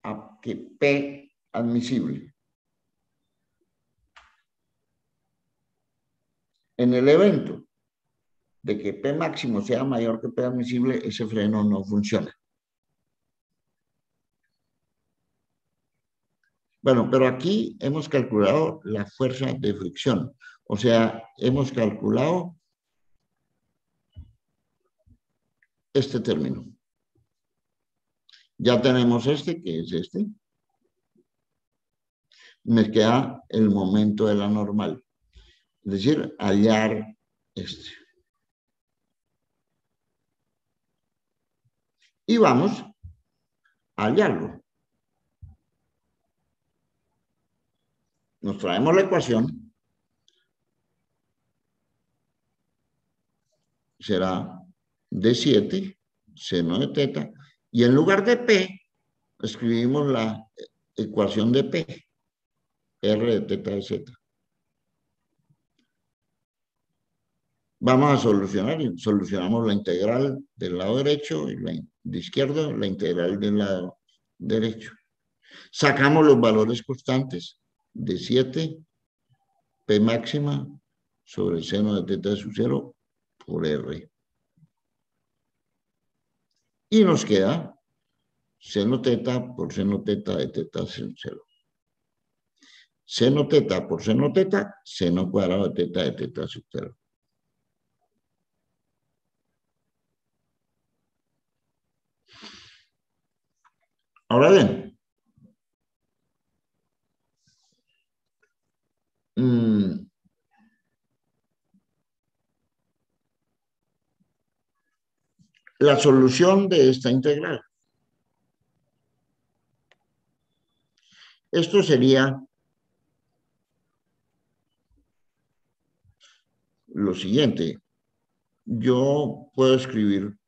a que P admisible. En el evento de que P máximo sea mayor que P admisible, ese freno no funciona. Bueno, pero aquí hemos calculado la fuerza de fricción. O sea, hemos calculado este término. Ya tenemos este, que es este. Me queda el momento de la normal. Es decir, hallar este. Y vamos a hallarlo. Nos traemos la ecuación. Será D7, seno de teta. Y en lugar de P, escribimos ecuación de P, R de teta de Z. Vamos a solucionar y solucionamos la integral del lado derecho y la de izquierdo, la integral del lado derecho. Sacamos los valores constantes de 7, P máxima sobre el seno de teta de su 0 por R. Y nos queda seno teta por seno teta de teta sin 0. Seno teta por seno teta, seno cuadrado de teta sub 0. Ahora bien, la solución de esta integral. Esto sería lo siguiente. Yo puedo escribir,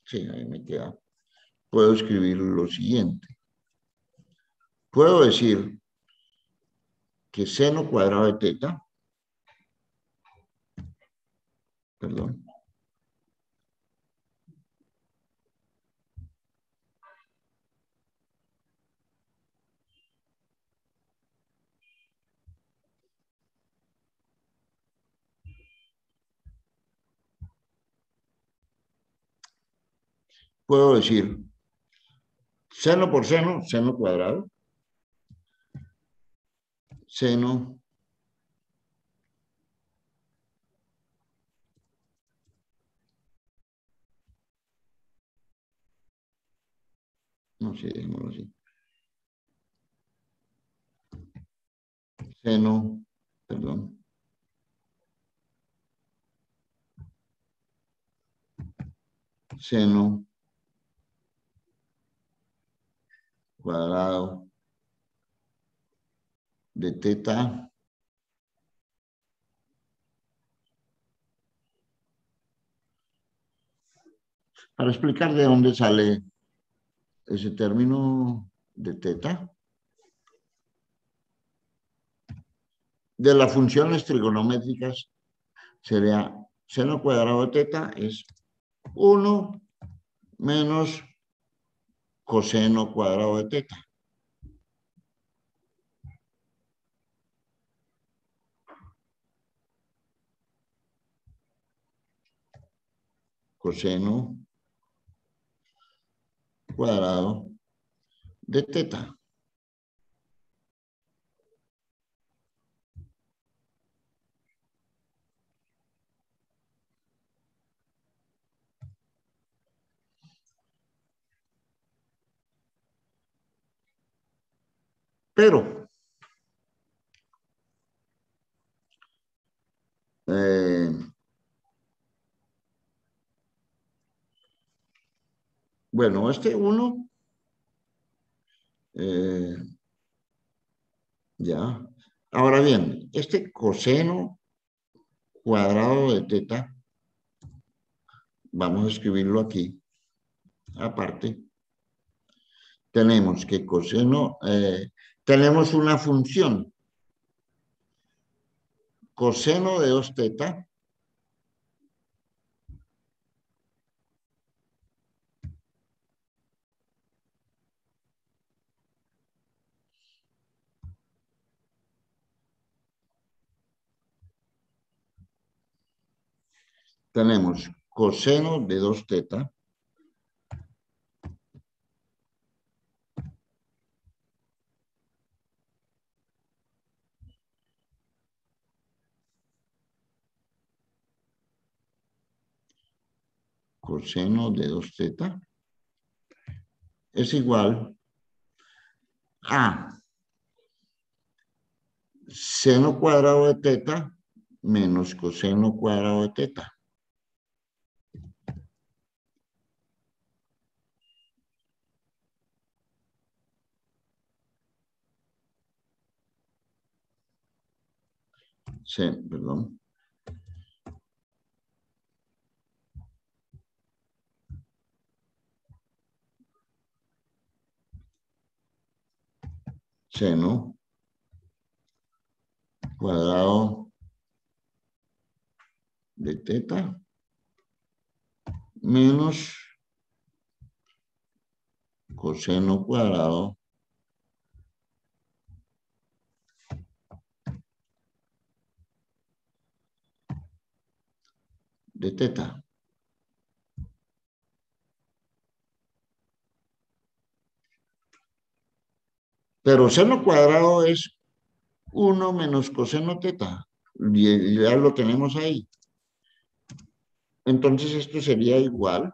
sí, ahí me queda. Puedo escribir lo siguiente. Puedo decir que seno cuadrado de teta, perdón, puedo decir seno por seno, seno cuadrado, seno no sé, dejémoslo así. Seno, perdón. Seno cuadrado de teta para explicar de dónde sale ese término de teta. De las funciones trigonométricas sería seno cuadrado de teta es 1 menos coseno cuadrado de teta. Coseno cuadrado de teta. Pero bueno, este 1 ya. Ahora bien, este coseno cuadrado de teta, vamos a escribirlo aquí, aparte. Tenemos que coseno, tenemos una función, coseno de 2 teta, tenemos coseno de 2 teta, coseno de 2 teta es igual a seno cuadrado de teta menos coseno cuadrado de teta. Perdón. seno cuadrado de teta menos coseno cuadrado de teta. Pero seno cuadrado es 1 menos coseno teta. Y ya lo tenemos ahí. Entonces esto sería igual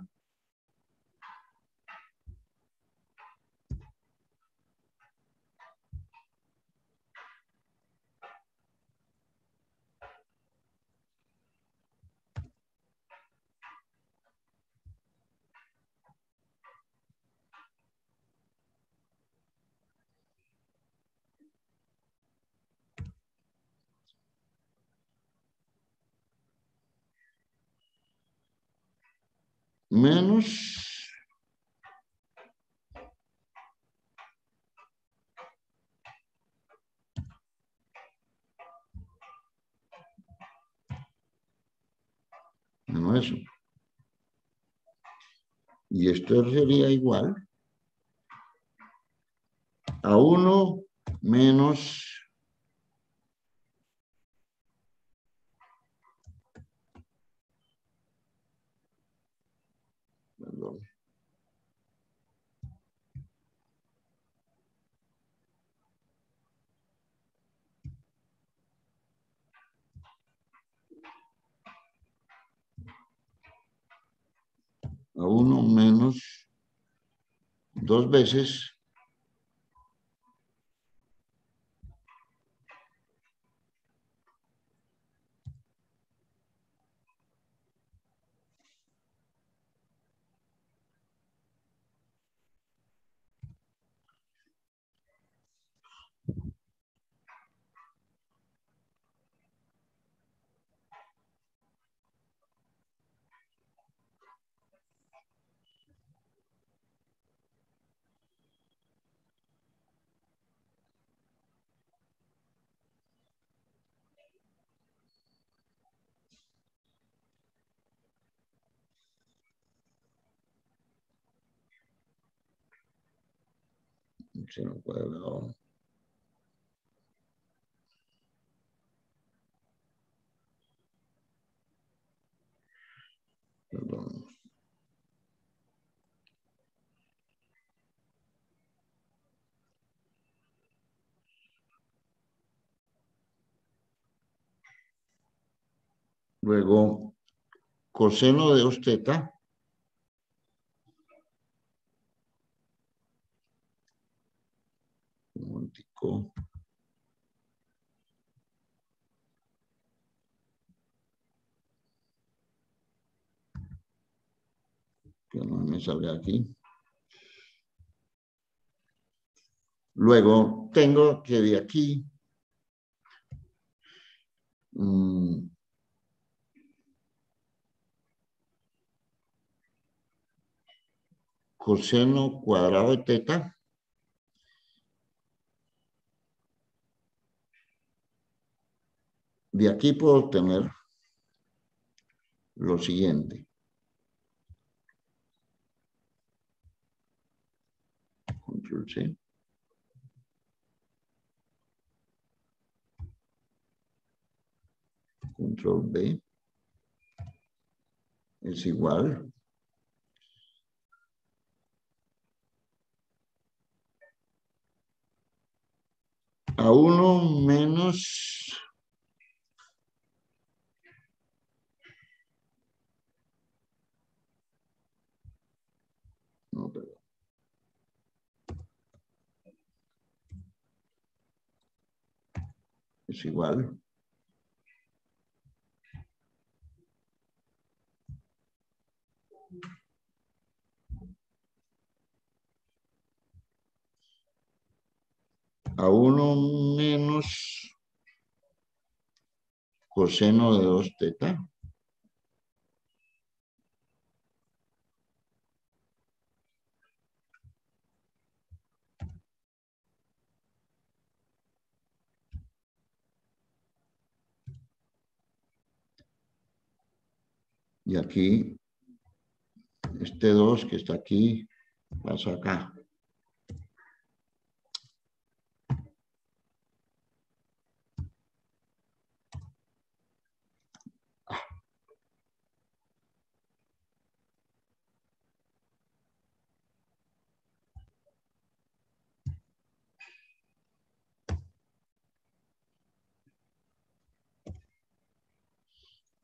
menos eso. Y esto sería igual a 1 menos perdón, a 1 menos 2 veces seno cuadrado. Perdón. Luego, coseno de 2 teta un momentico, que no me sale aquí. Luego, tengo que de aquí coseno cuadrado de teta de aquí puedo obtener lo siguiente. Control C. Control B. Es igual a 1 menos no, perdón. Es igual a 1 menos coseno de 2 teta Y aquí, este 2 que está aquí, pasa acá.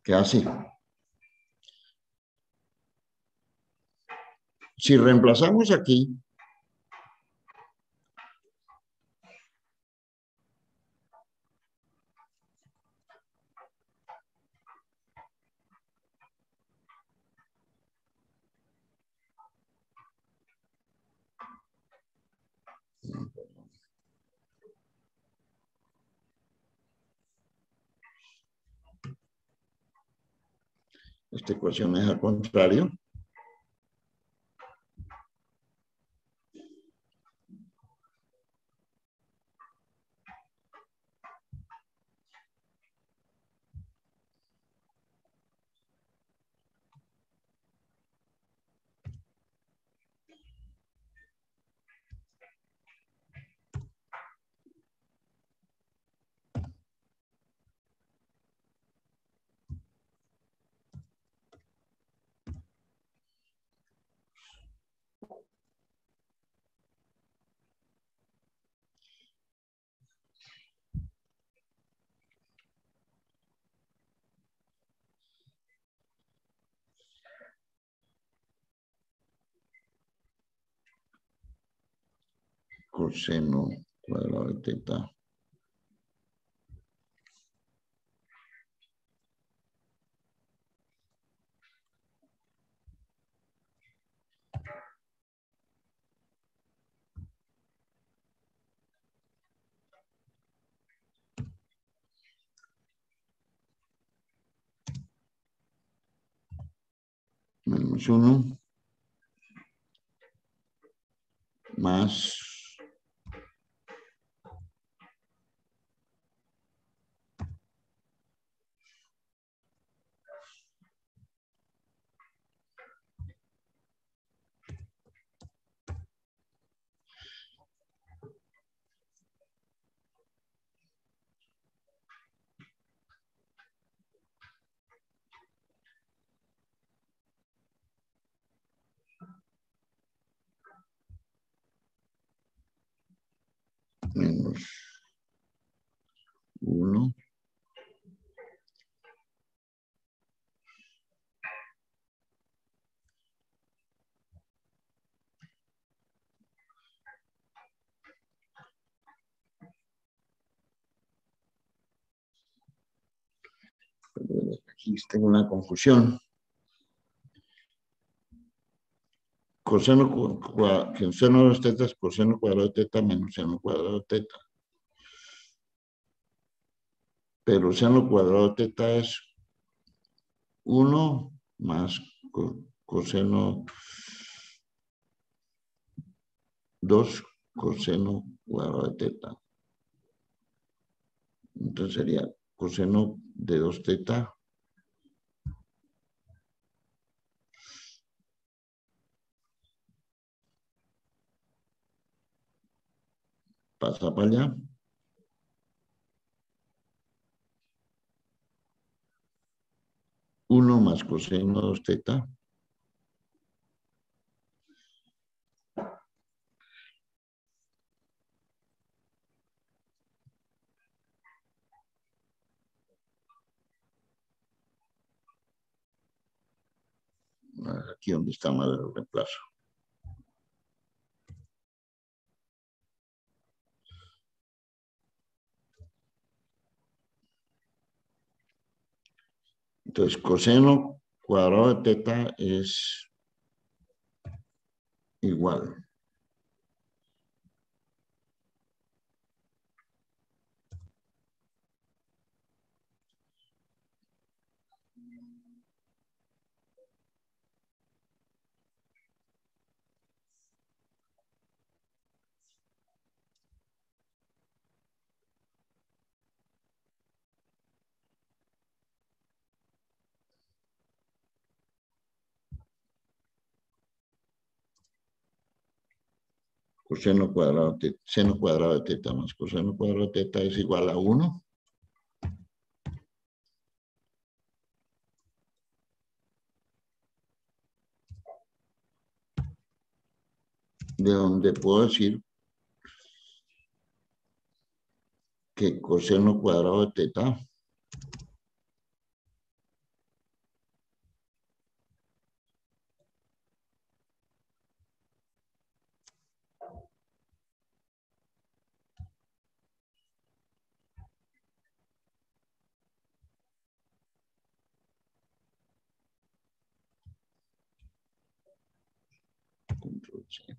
Queda así. Si reemplazamos aquí, esta ecuación es al contrario. Coseno cuadrado de teta. Menos 1 más menos 1 aquí tengo una confusión. Coseno de teta es coseno cuadrado de teta menos seno cuadrado de teta. Pero seno cuadrado de teta es 1 más coseno 2 coseno cuadrado de teta. Entonces sería coseno de 2 teta pasa para allá. Uno más coseno 2 teta. Aquí donde está mal el reemplazo. Entonces, coseno cuadrado de teta es igual. Coseno cuadrado de seno cuadrado de teta más coseno cuadrado de teta es igual a 1. De donde puedo decir que coseno cuadrado de teta control C.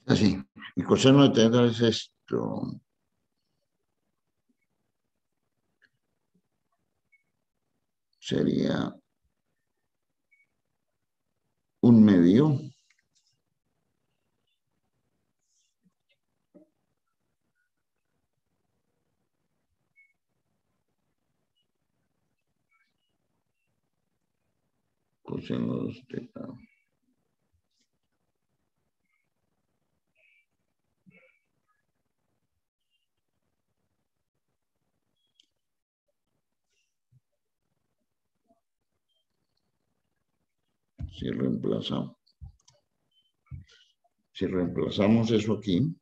Así. Y coseno de teta es esto. Sería 1/2. Coseno de teta. Si reemplazamos eso aquí,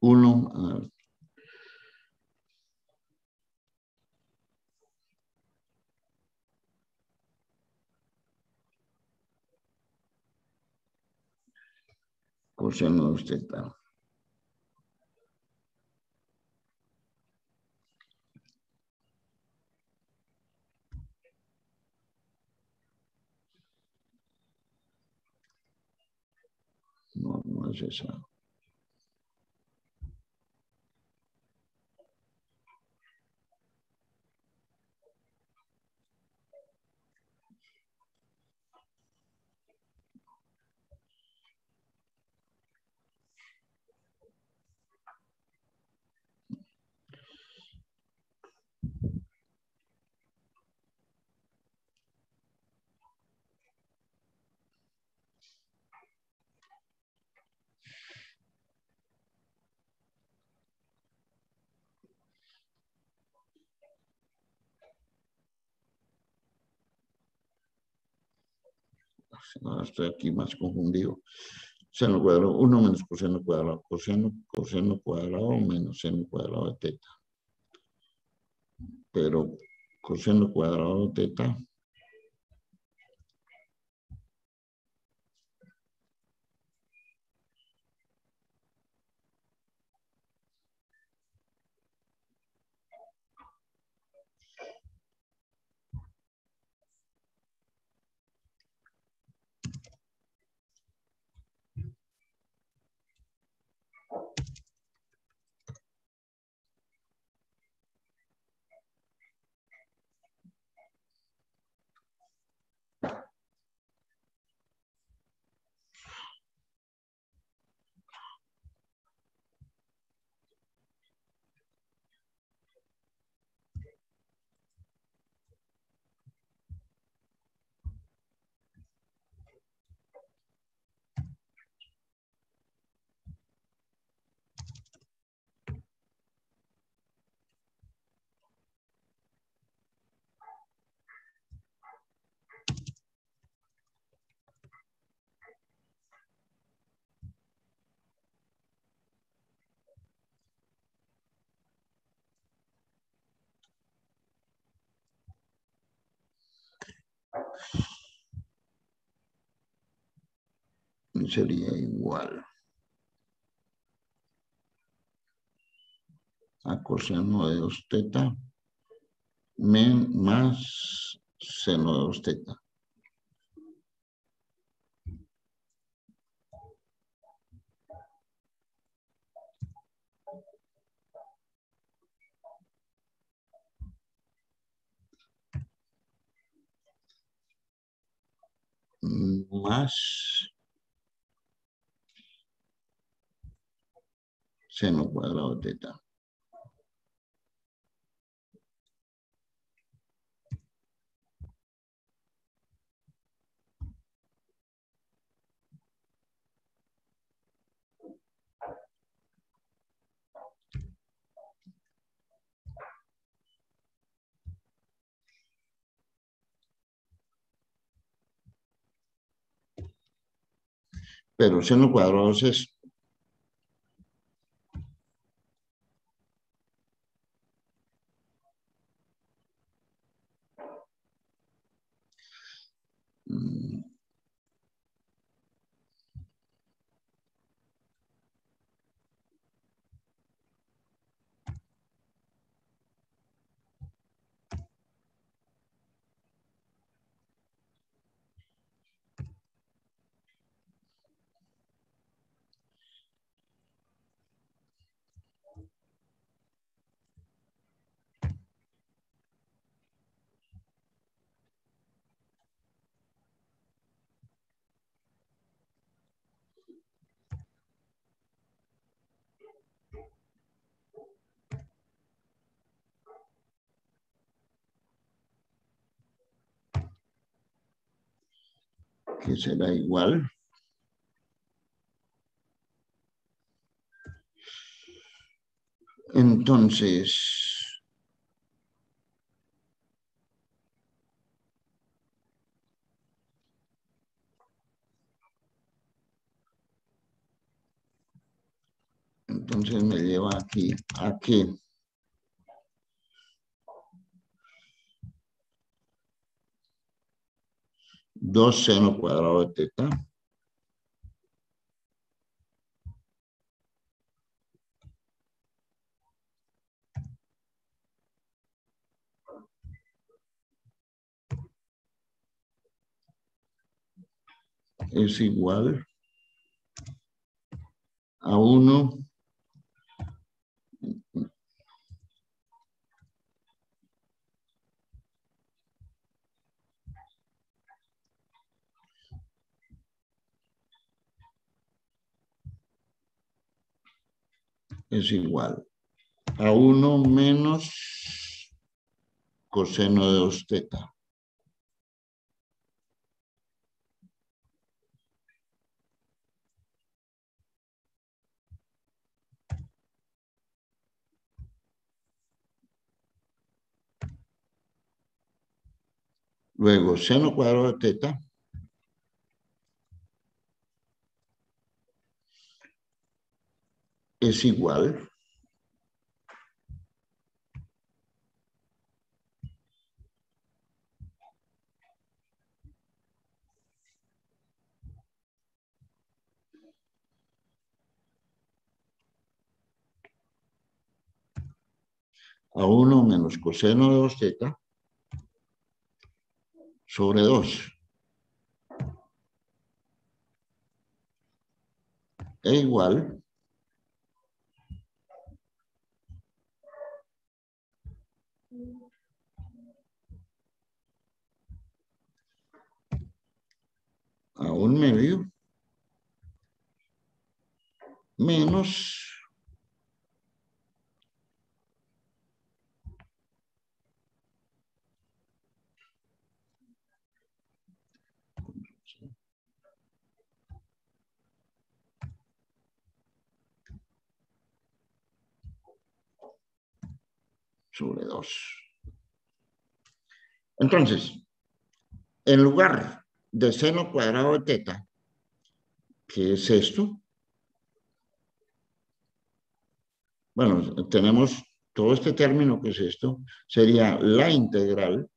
uno, coseno de teta. No, no es esa. Ahora estoy aquí más confundido. Seno cuadrado, 1 menos coseno cuadrado, coseno cuadrado menos seno cuadrado de teta. Pero coseno cuadrado de teta sería igual a coseno de 2 teta más seno de 2 teta. Más seno cuadrado de teta. Pero seno cuadrado es esto. Que será igual entonces me lleva aquí a que 2 seno cuadrado de teta es igual a 1 es igual a 1 menos coseno de 2 teta. Luego, seno cuadrado de teta es igual a 1 menos coseno de 2 teta sobre 2. E igual a 1 medio menos sobre 2. Entonces, en lugar de seno cuadrado de teta, que es esto, bueno, tenemos todo este término que es esto, sería la integral.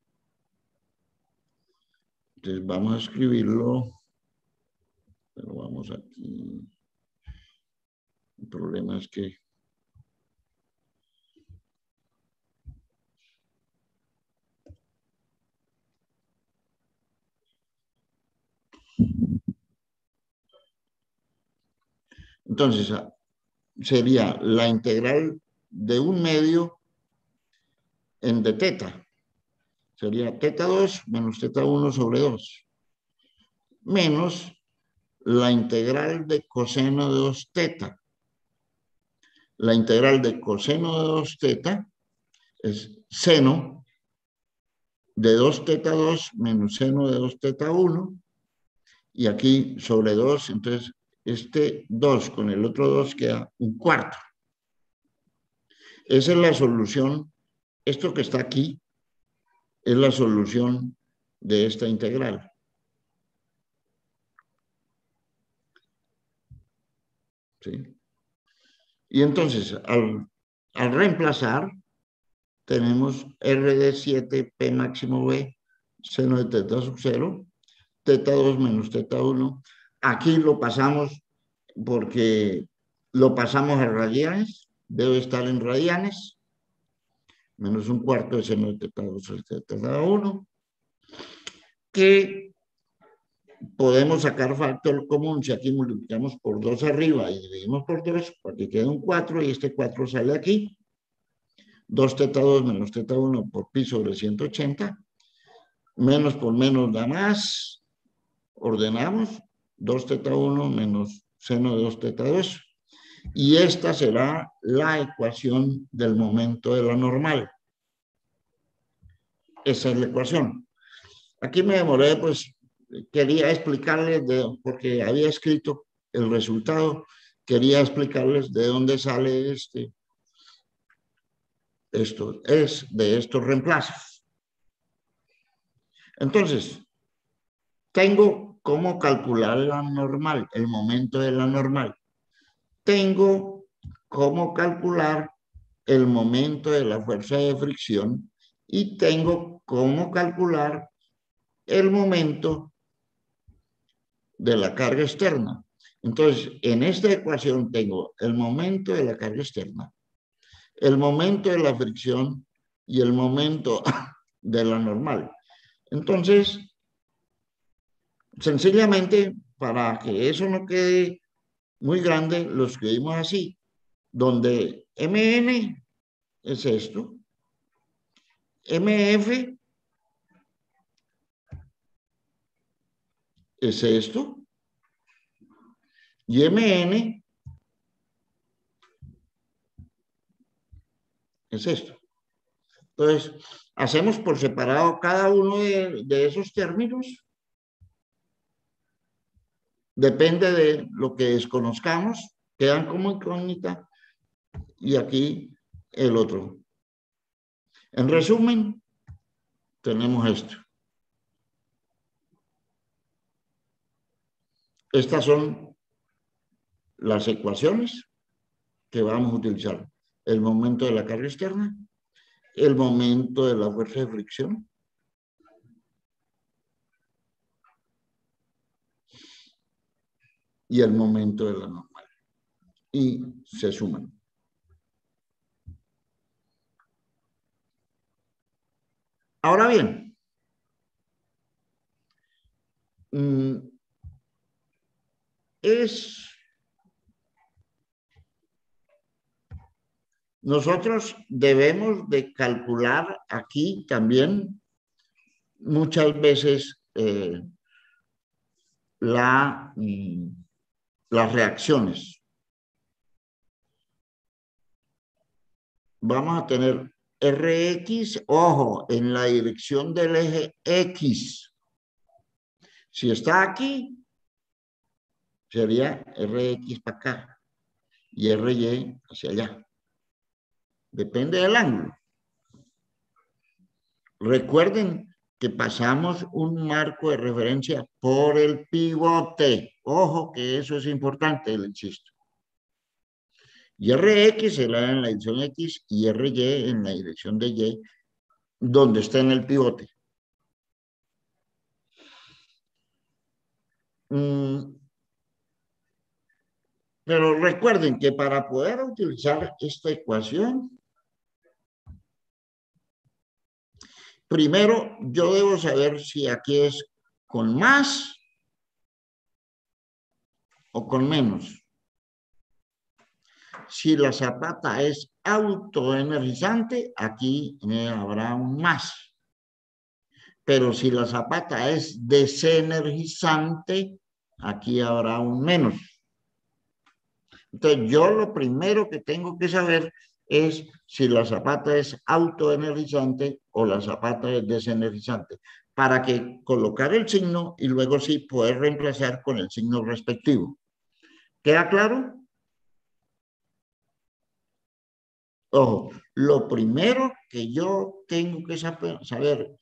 Entonces vamos a escribirlo Pero vamos aquí. El problema es que entonces sería la integral de un medio en de teta. Sería teta 2 menos teta 1 sobre 2. Menos la integral de coseno de 2 teta. La integral de coseno de 2 teta es seno de 2 teta 2 menos seno de 2 teta 1. Y aquí sobre 2, entonces este 2 con el otro 2 queda un cuarto. Esa es la solución. Esto que está aquí es la solución de esta integral. ¿Sí? Y entonces, al reemplazar, tenemos R de 7, P máximo B, seno de teta sub 0, teta 2 menos teta 1. Aquí lo pasamos porque lo pasamos a radianes, debe estar en radianes, menos un cuarto de seno de teta 2 sobre teta 1, que podemos sacar factor común si aquí multiplicamos por 2 arriba y dividimos por 2, porque queda un 4 y este 4 sale aquí. 2 teta 2 menos teta 1 por pi sobre 180. Menos por menos da más. Ordenamos. 2 teta 1 menos seno de 2 teta 2. Y esta será la ecuación del momento de la normal. Esa es la ecuación. Aquí me demoré, pues, quería explicarles, porque había escrito el resultado, quería explicarles de dónde sale esto es de estos reemplazos. Entonces, tengo cómo calcular la normal, el momento de la normal. Tengo cómo calcular el momento de la fuerza de fricción y tengo cómo calcular el momento de la carga externa. Entonces, en esta ecuación tengo el momento de la carga externa, el momento de la fricción y el momento de la normal. Entonces, sencillamente, para que eso no quede muy grande, lo escribimos así, donde MN es esto, MF es esto, y MN es esto. Entonces, hacemos por separado cada uno de esos términos. Depende de lo que desconozcamos, quedan como incógnita, y aquí el otro. En resumen, tenemos esto. Estas son las ecuaciones que vamos a utilizar. El momento de la carga externa, el momento de la fuerza de fricción y el momento de la normal. Y se suman. Ahora bien, nosotros debemos de calcular aquí también muchas veces las reacciones. Vamos a tener Rx, ojo, en la dirección del eje X. Si está aquí, sería Rx para acá y Ry hacia allá. Depende del ángulo. Recuerden que pasamos un marco de referencia por el pivote. Ojo que eso es importante, le insisto. Y Rx será en la dirección X y Ry en la dirección de Y, donde está en el pivote. Pero recuerden que para poder utilizar esta ecuación, primero yo debo saber si aquí es con más o con menos. Si la zapata es autoenergizante, aquí habrá un más. Pero si la zapata es desenergizante, aquí habrá un menos. Entonces, yo lo primero que tengo que saber es si la zapata es autoenergizante o la zapata es desenergizante, para que colocar el signo y luego sí poder reemplazar con el signo respectivo. ¿Queda claro? Ojo, lo primero que yo tengo que saber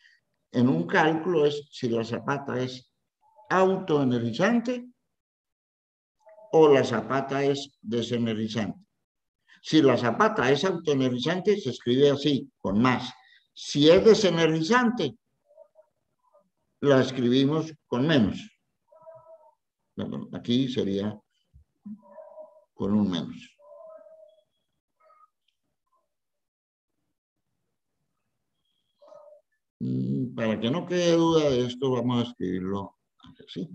en un cálculo es si la zapata es autoenergizante o la zapata es desenergizante. Si la zapata es autoenergizante, se escribe así, con más. Si es desenergizante, la escribimos con menos. Aquí sería con un menos. Para que no quede duda de esto, vamos a escribirlo así.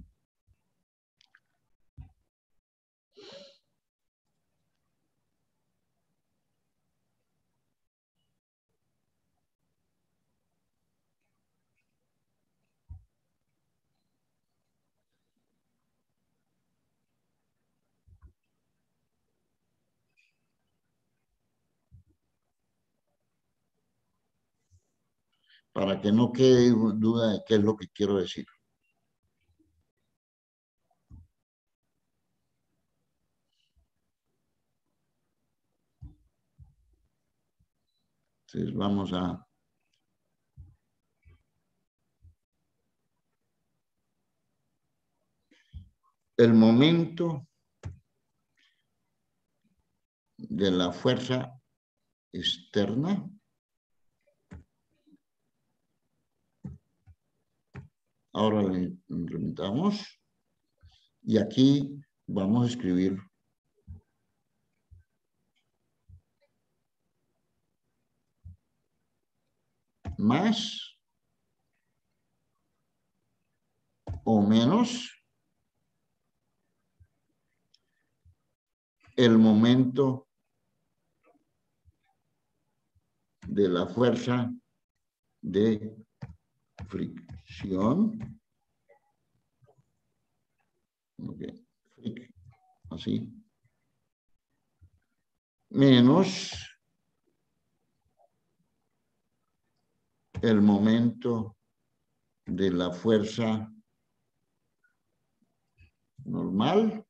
Para que no quede duda de qué es lo que quiero decir. Entonces vamos a el momento de la fuerza externa ahora lo implementamos y aquí vamos a escribir más o menos el momento de la fuerza de fricción. Okay. Así. Menos el momento de la fuerza normal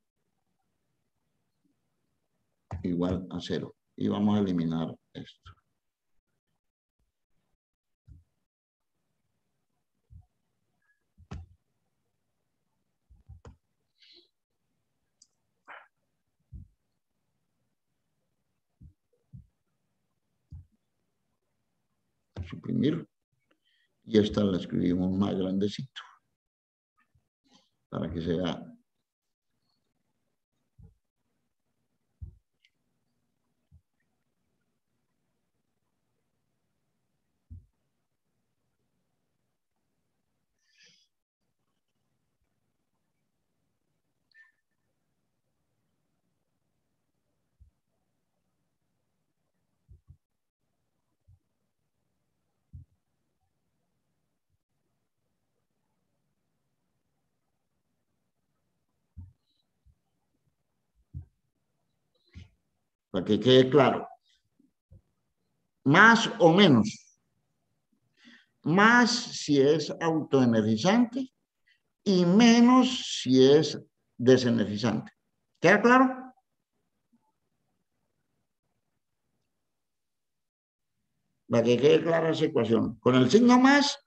igual a 0. Y vamos a eliminar esto. Suprimir. Y esta la escribimos más grandecito. Para que sea para que quede claro. Más o menos. Más si es autoenergizante y menos si es desenergizante. ¿Queda claro? Para que quede clara esa ecuación. Con el signo más,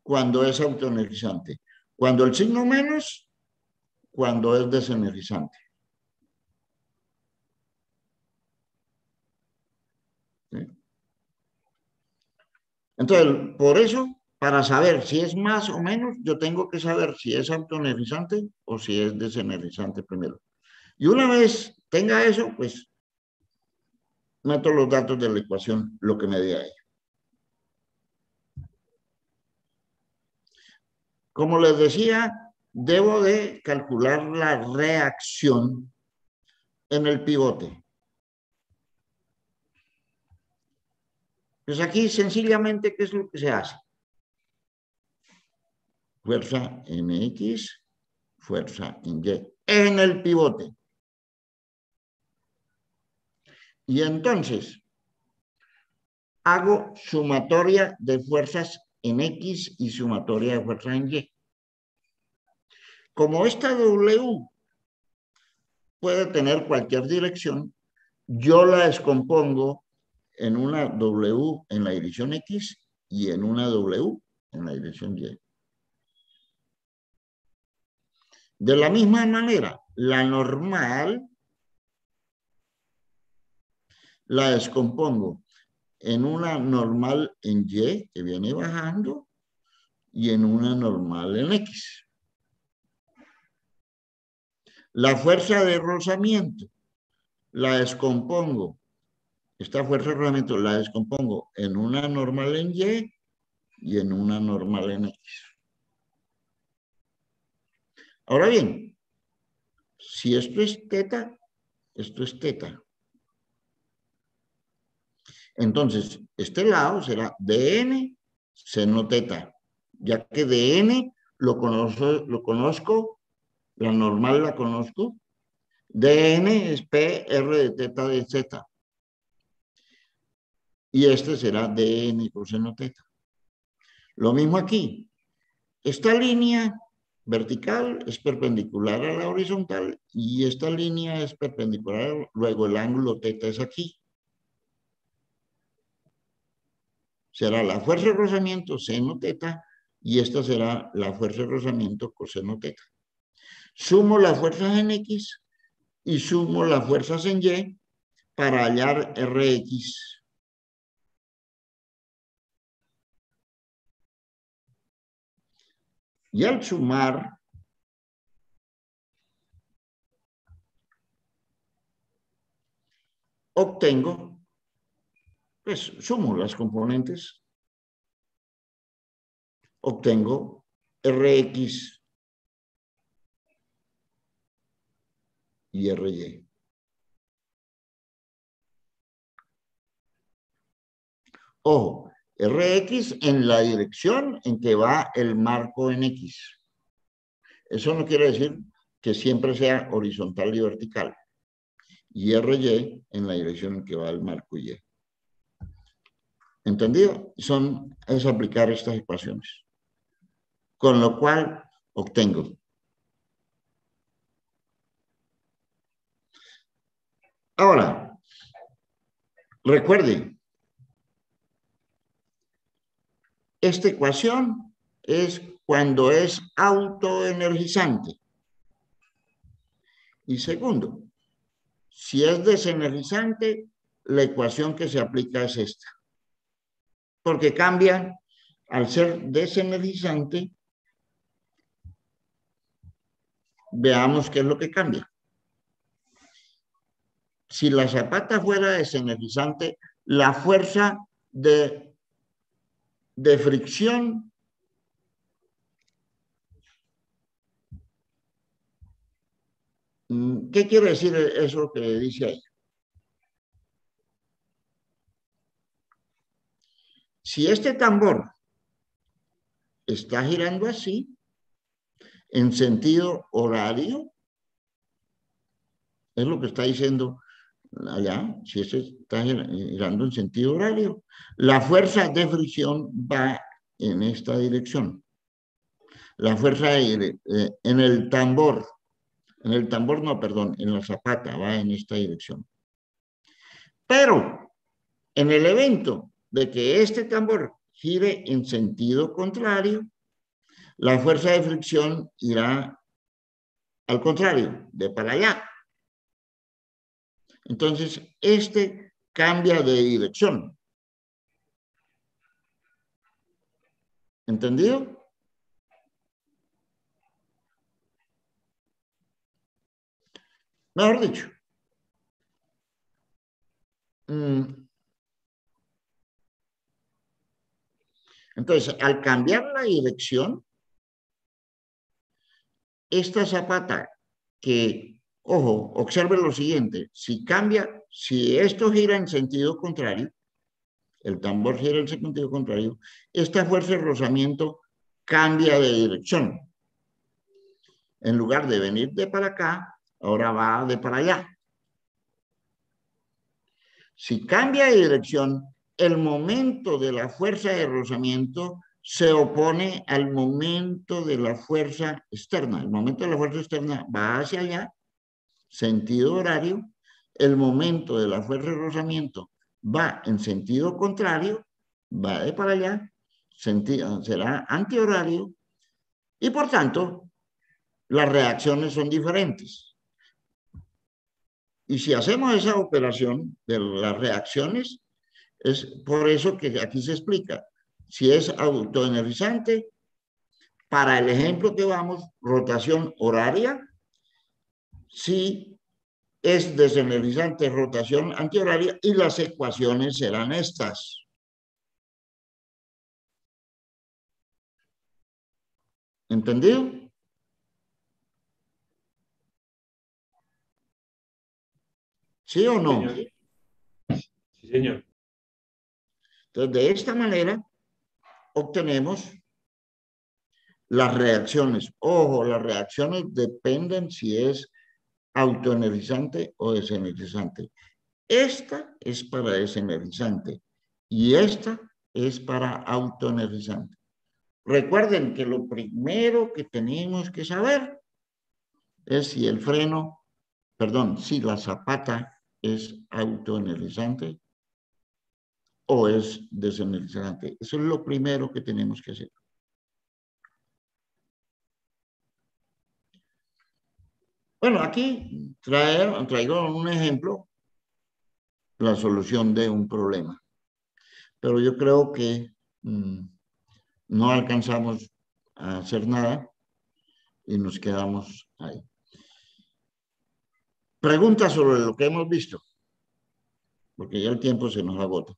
cuando es autoenergizante. Cuando el signo menos, cuando es desenergizante. ¿Sí? Entonces, por eso, para saber si es más o menos, yo tengo que saber si es autoenergizante o si es desenergizante primero. Y una vez tenga eso, pues meto los datos de la ecuación, lo que me dé ahí. Como les decía, debo de calcular la reacción en el pivote. Pues aquí sencillamente, ¿qué es lo que se hace? Fuerza en X, fuerza en Y, en el pivote. Y entonces, hago sumatoria de fuerzas en X y sumatoria de fuerzas en Y. Como esta W puede tener cualquier dirección, yo la descompongo en una W en la dirección X y en una W en la dirección Y. De la misma manera, la normal la descompongo en una normal en Y, que viene bajando, y en una normal en X. La fuerza de rozamiento la descompongo, esta fuerza de rozamiento la descompongo en una normal en Y y en una normal en X. Ahora bien, si esto es teta, esto es teta. Entonces, este lado será dn seno teta, ya que dn lo conozco, la normal la conozco. dn es p r de teta de z. Y este será dn coseno teta. Lo mismo aquí. Esta línea vertical es perpendicular a la horizontal y esta línea es perpendicular, luego el ángulo teta es aquí. Será la fuerza de rozamiento seno teta y esta será la fuerza de rozamiento coseno teta. Sumo las fuerzas en X y sumo las fuerzas en Y para hallar Rx. Y al sumar, obtengo, pues sumo las componentes, obtengo Rx y Ry. Ojo, Rx en la dirección en que va el marco en X. Eso no quiere decir que siempre sea horizontal y vertical. Y Ry en la dirección en que va el marco Y. ¿Entendido? Es aplicar estas ecuaciones. Con lo cual obtengo. Ahora, recuerden, esta ecuación es cuando es autoenergizante. Y segundo, si es desenergizante, la ecuación que se aplica es esta. Porque cambia, al ser desenergizante, veamos qué es lo que cambia. Si la zapata fuera desenergizante, la fuerza de fricción ¿qué quiere decir eso que dice ahí? Si este tambor está girando así, en sentido horario, es lo que está diciendo allá, si este está girando en sentido horario, la fuerza de fricción va en esta dirección. La fuerza en el tambor no, perdón, en la zapata va en esta dirección. Pero en el evento de que este tambor gire en sentido contrario, la fuerza de fricción irá al contrario, de para allá. Entonces, este cambia de dirección. ¿Entendido? Mejor dicho, Entonces, al cambiar la dirección, esta zapata que, ojo, observe lo siguiente, si cambia, si esto gira en sentido contrario, el tambor gira en sentido contrario, esta fuerza de rozamiento cambia de dirección. En lugar de venir de para acá, ahora va de para allá. Si cambia de dirección, el momento de la fuerza de rozamiento se opone al momento de la fuerza externa. El momento de la fuerza externa va hacia allá, sentido horario. El momento de la fuerza de rozamiento va en sentido contrario, va de para allá, será antihorario, y por tanto, las reacciones son diferentes. Y si hacemos esa operación de las reacciones, es por eso que aquí se explica. Si es autoenergizante, para el ejemplo que vamos, rotación horaria. Si es desenergizante, rotación antihoraria, y las ecuaciones serán estas. ¿Entendido? ¿Sí o no? Señor. Sí, señor. Entonces, de esta manera obtenemos las reacciones. Ojo, las reacciones dependen si es autoenergizante o desenergizante. Esta es para desenergizante y esta es para autoenergizante. Recuerden que lo primero que tenemos que saber es si el freno, perdón, si la zapata es autoenergizante o es desenergizante. Eso es lo primero que tenemos que hacer. Bueno, aquí traigo un ejemplo, la solución de un problema. Pero yo creo que no alcanzamos a hacer nada y nos quedamos ahí. Preguntas sobre lo que hemos visto, porque ya el tiempo se nos agota.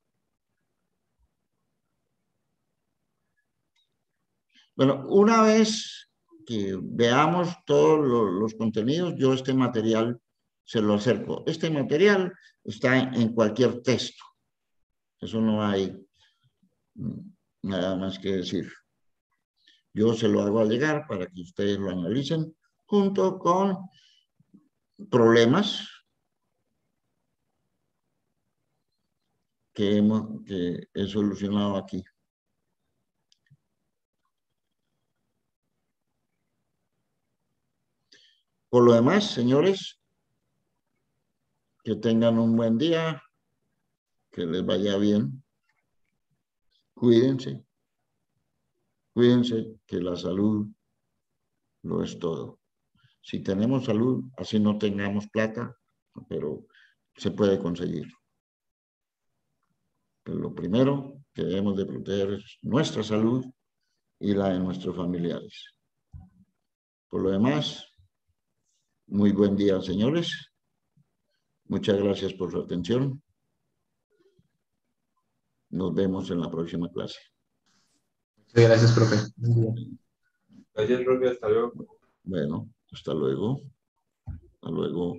Bueno, una vez que veamos todos los contenidos, yo este material se lo acerco. Este material está en cualquier texto. Eso no hay nada más que decir. Yo se lo hago llegar para que ustedes lo analicen junto con problemas que he solucionado aquí. Por lo demás, señores, que tengan un buen día, que les vaya bien. Cuídense, cuídense, que la salud lo es todo. Si tenemos salud, así no tengamos plata, pero se puede conseguir. Pero lo primero que debemos de proteger es nuestra salud y la de nuestros familiares. Por lo demás, muy buen día, señores. Muchas gracias por su atención. Nos vemos en la próxima clase. Muchas gracias, profe. Gracias, profe. Hasta luego. Bueno, hasta luego. Hasta luego.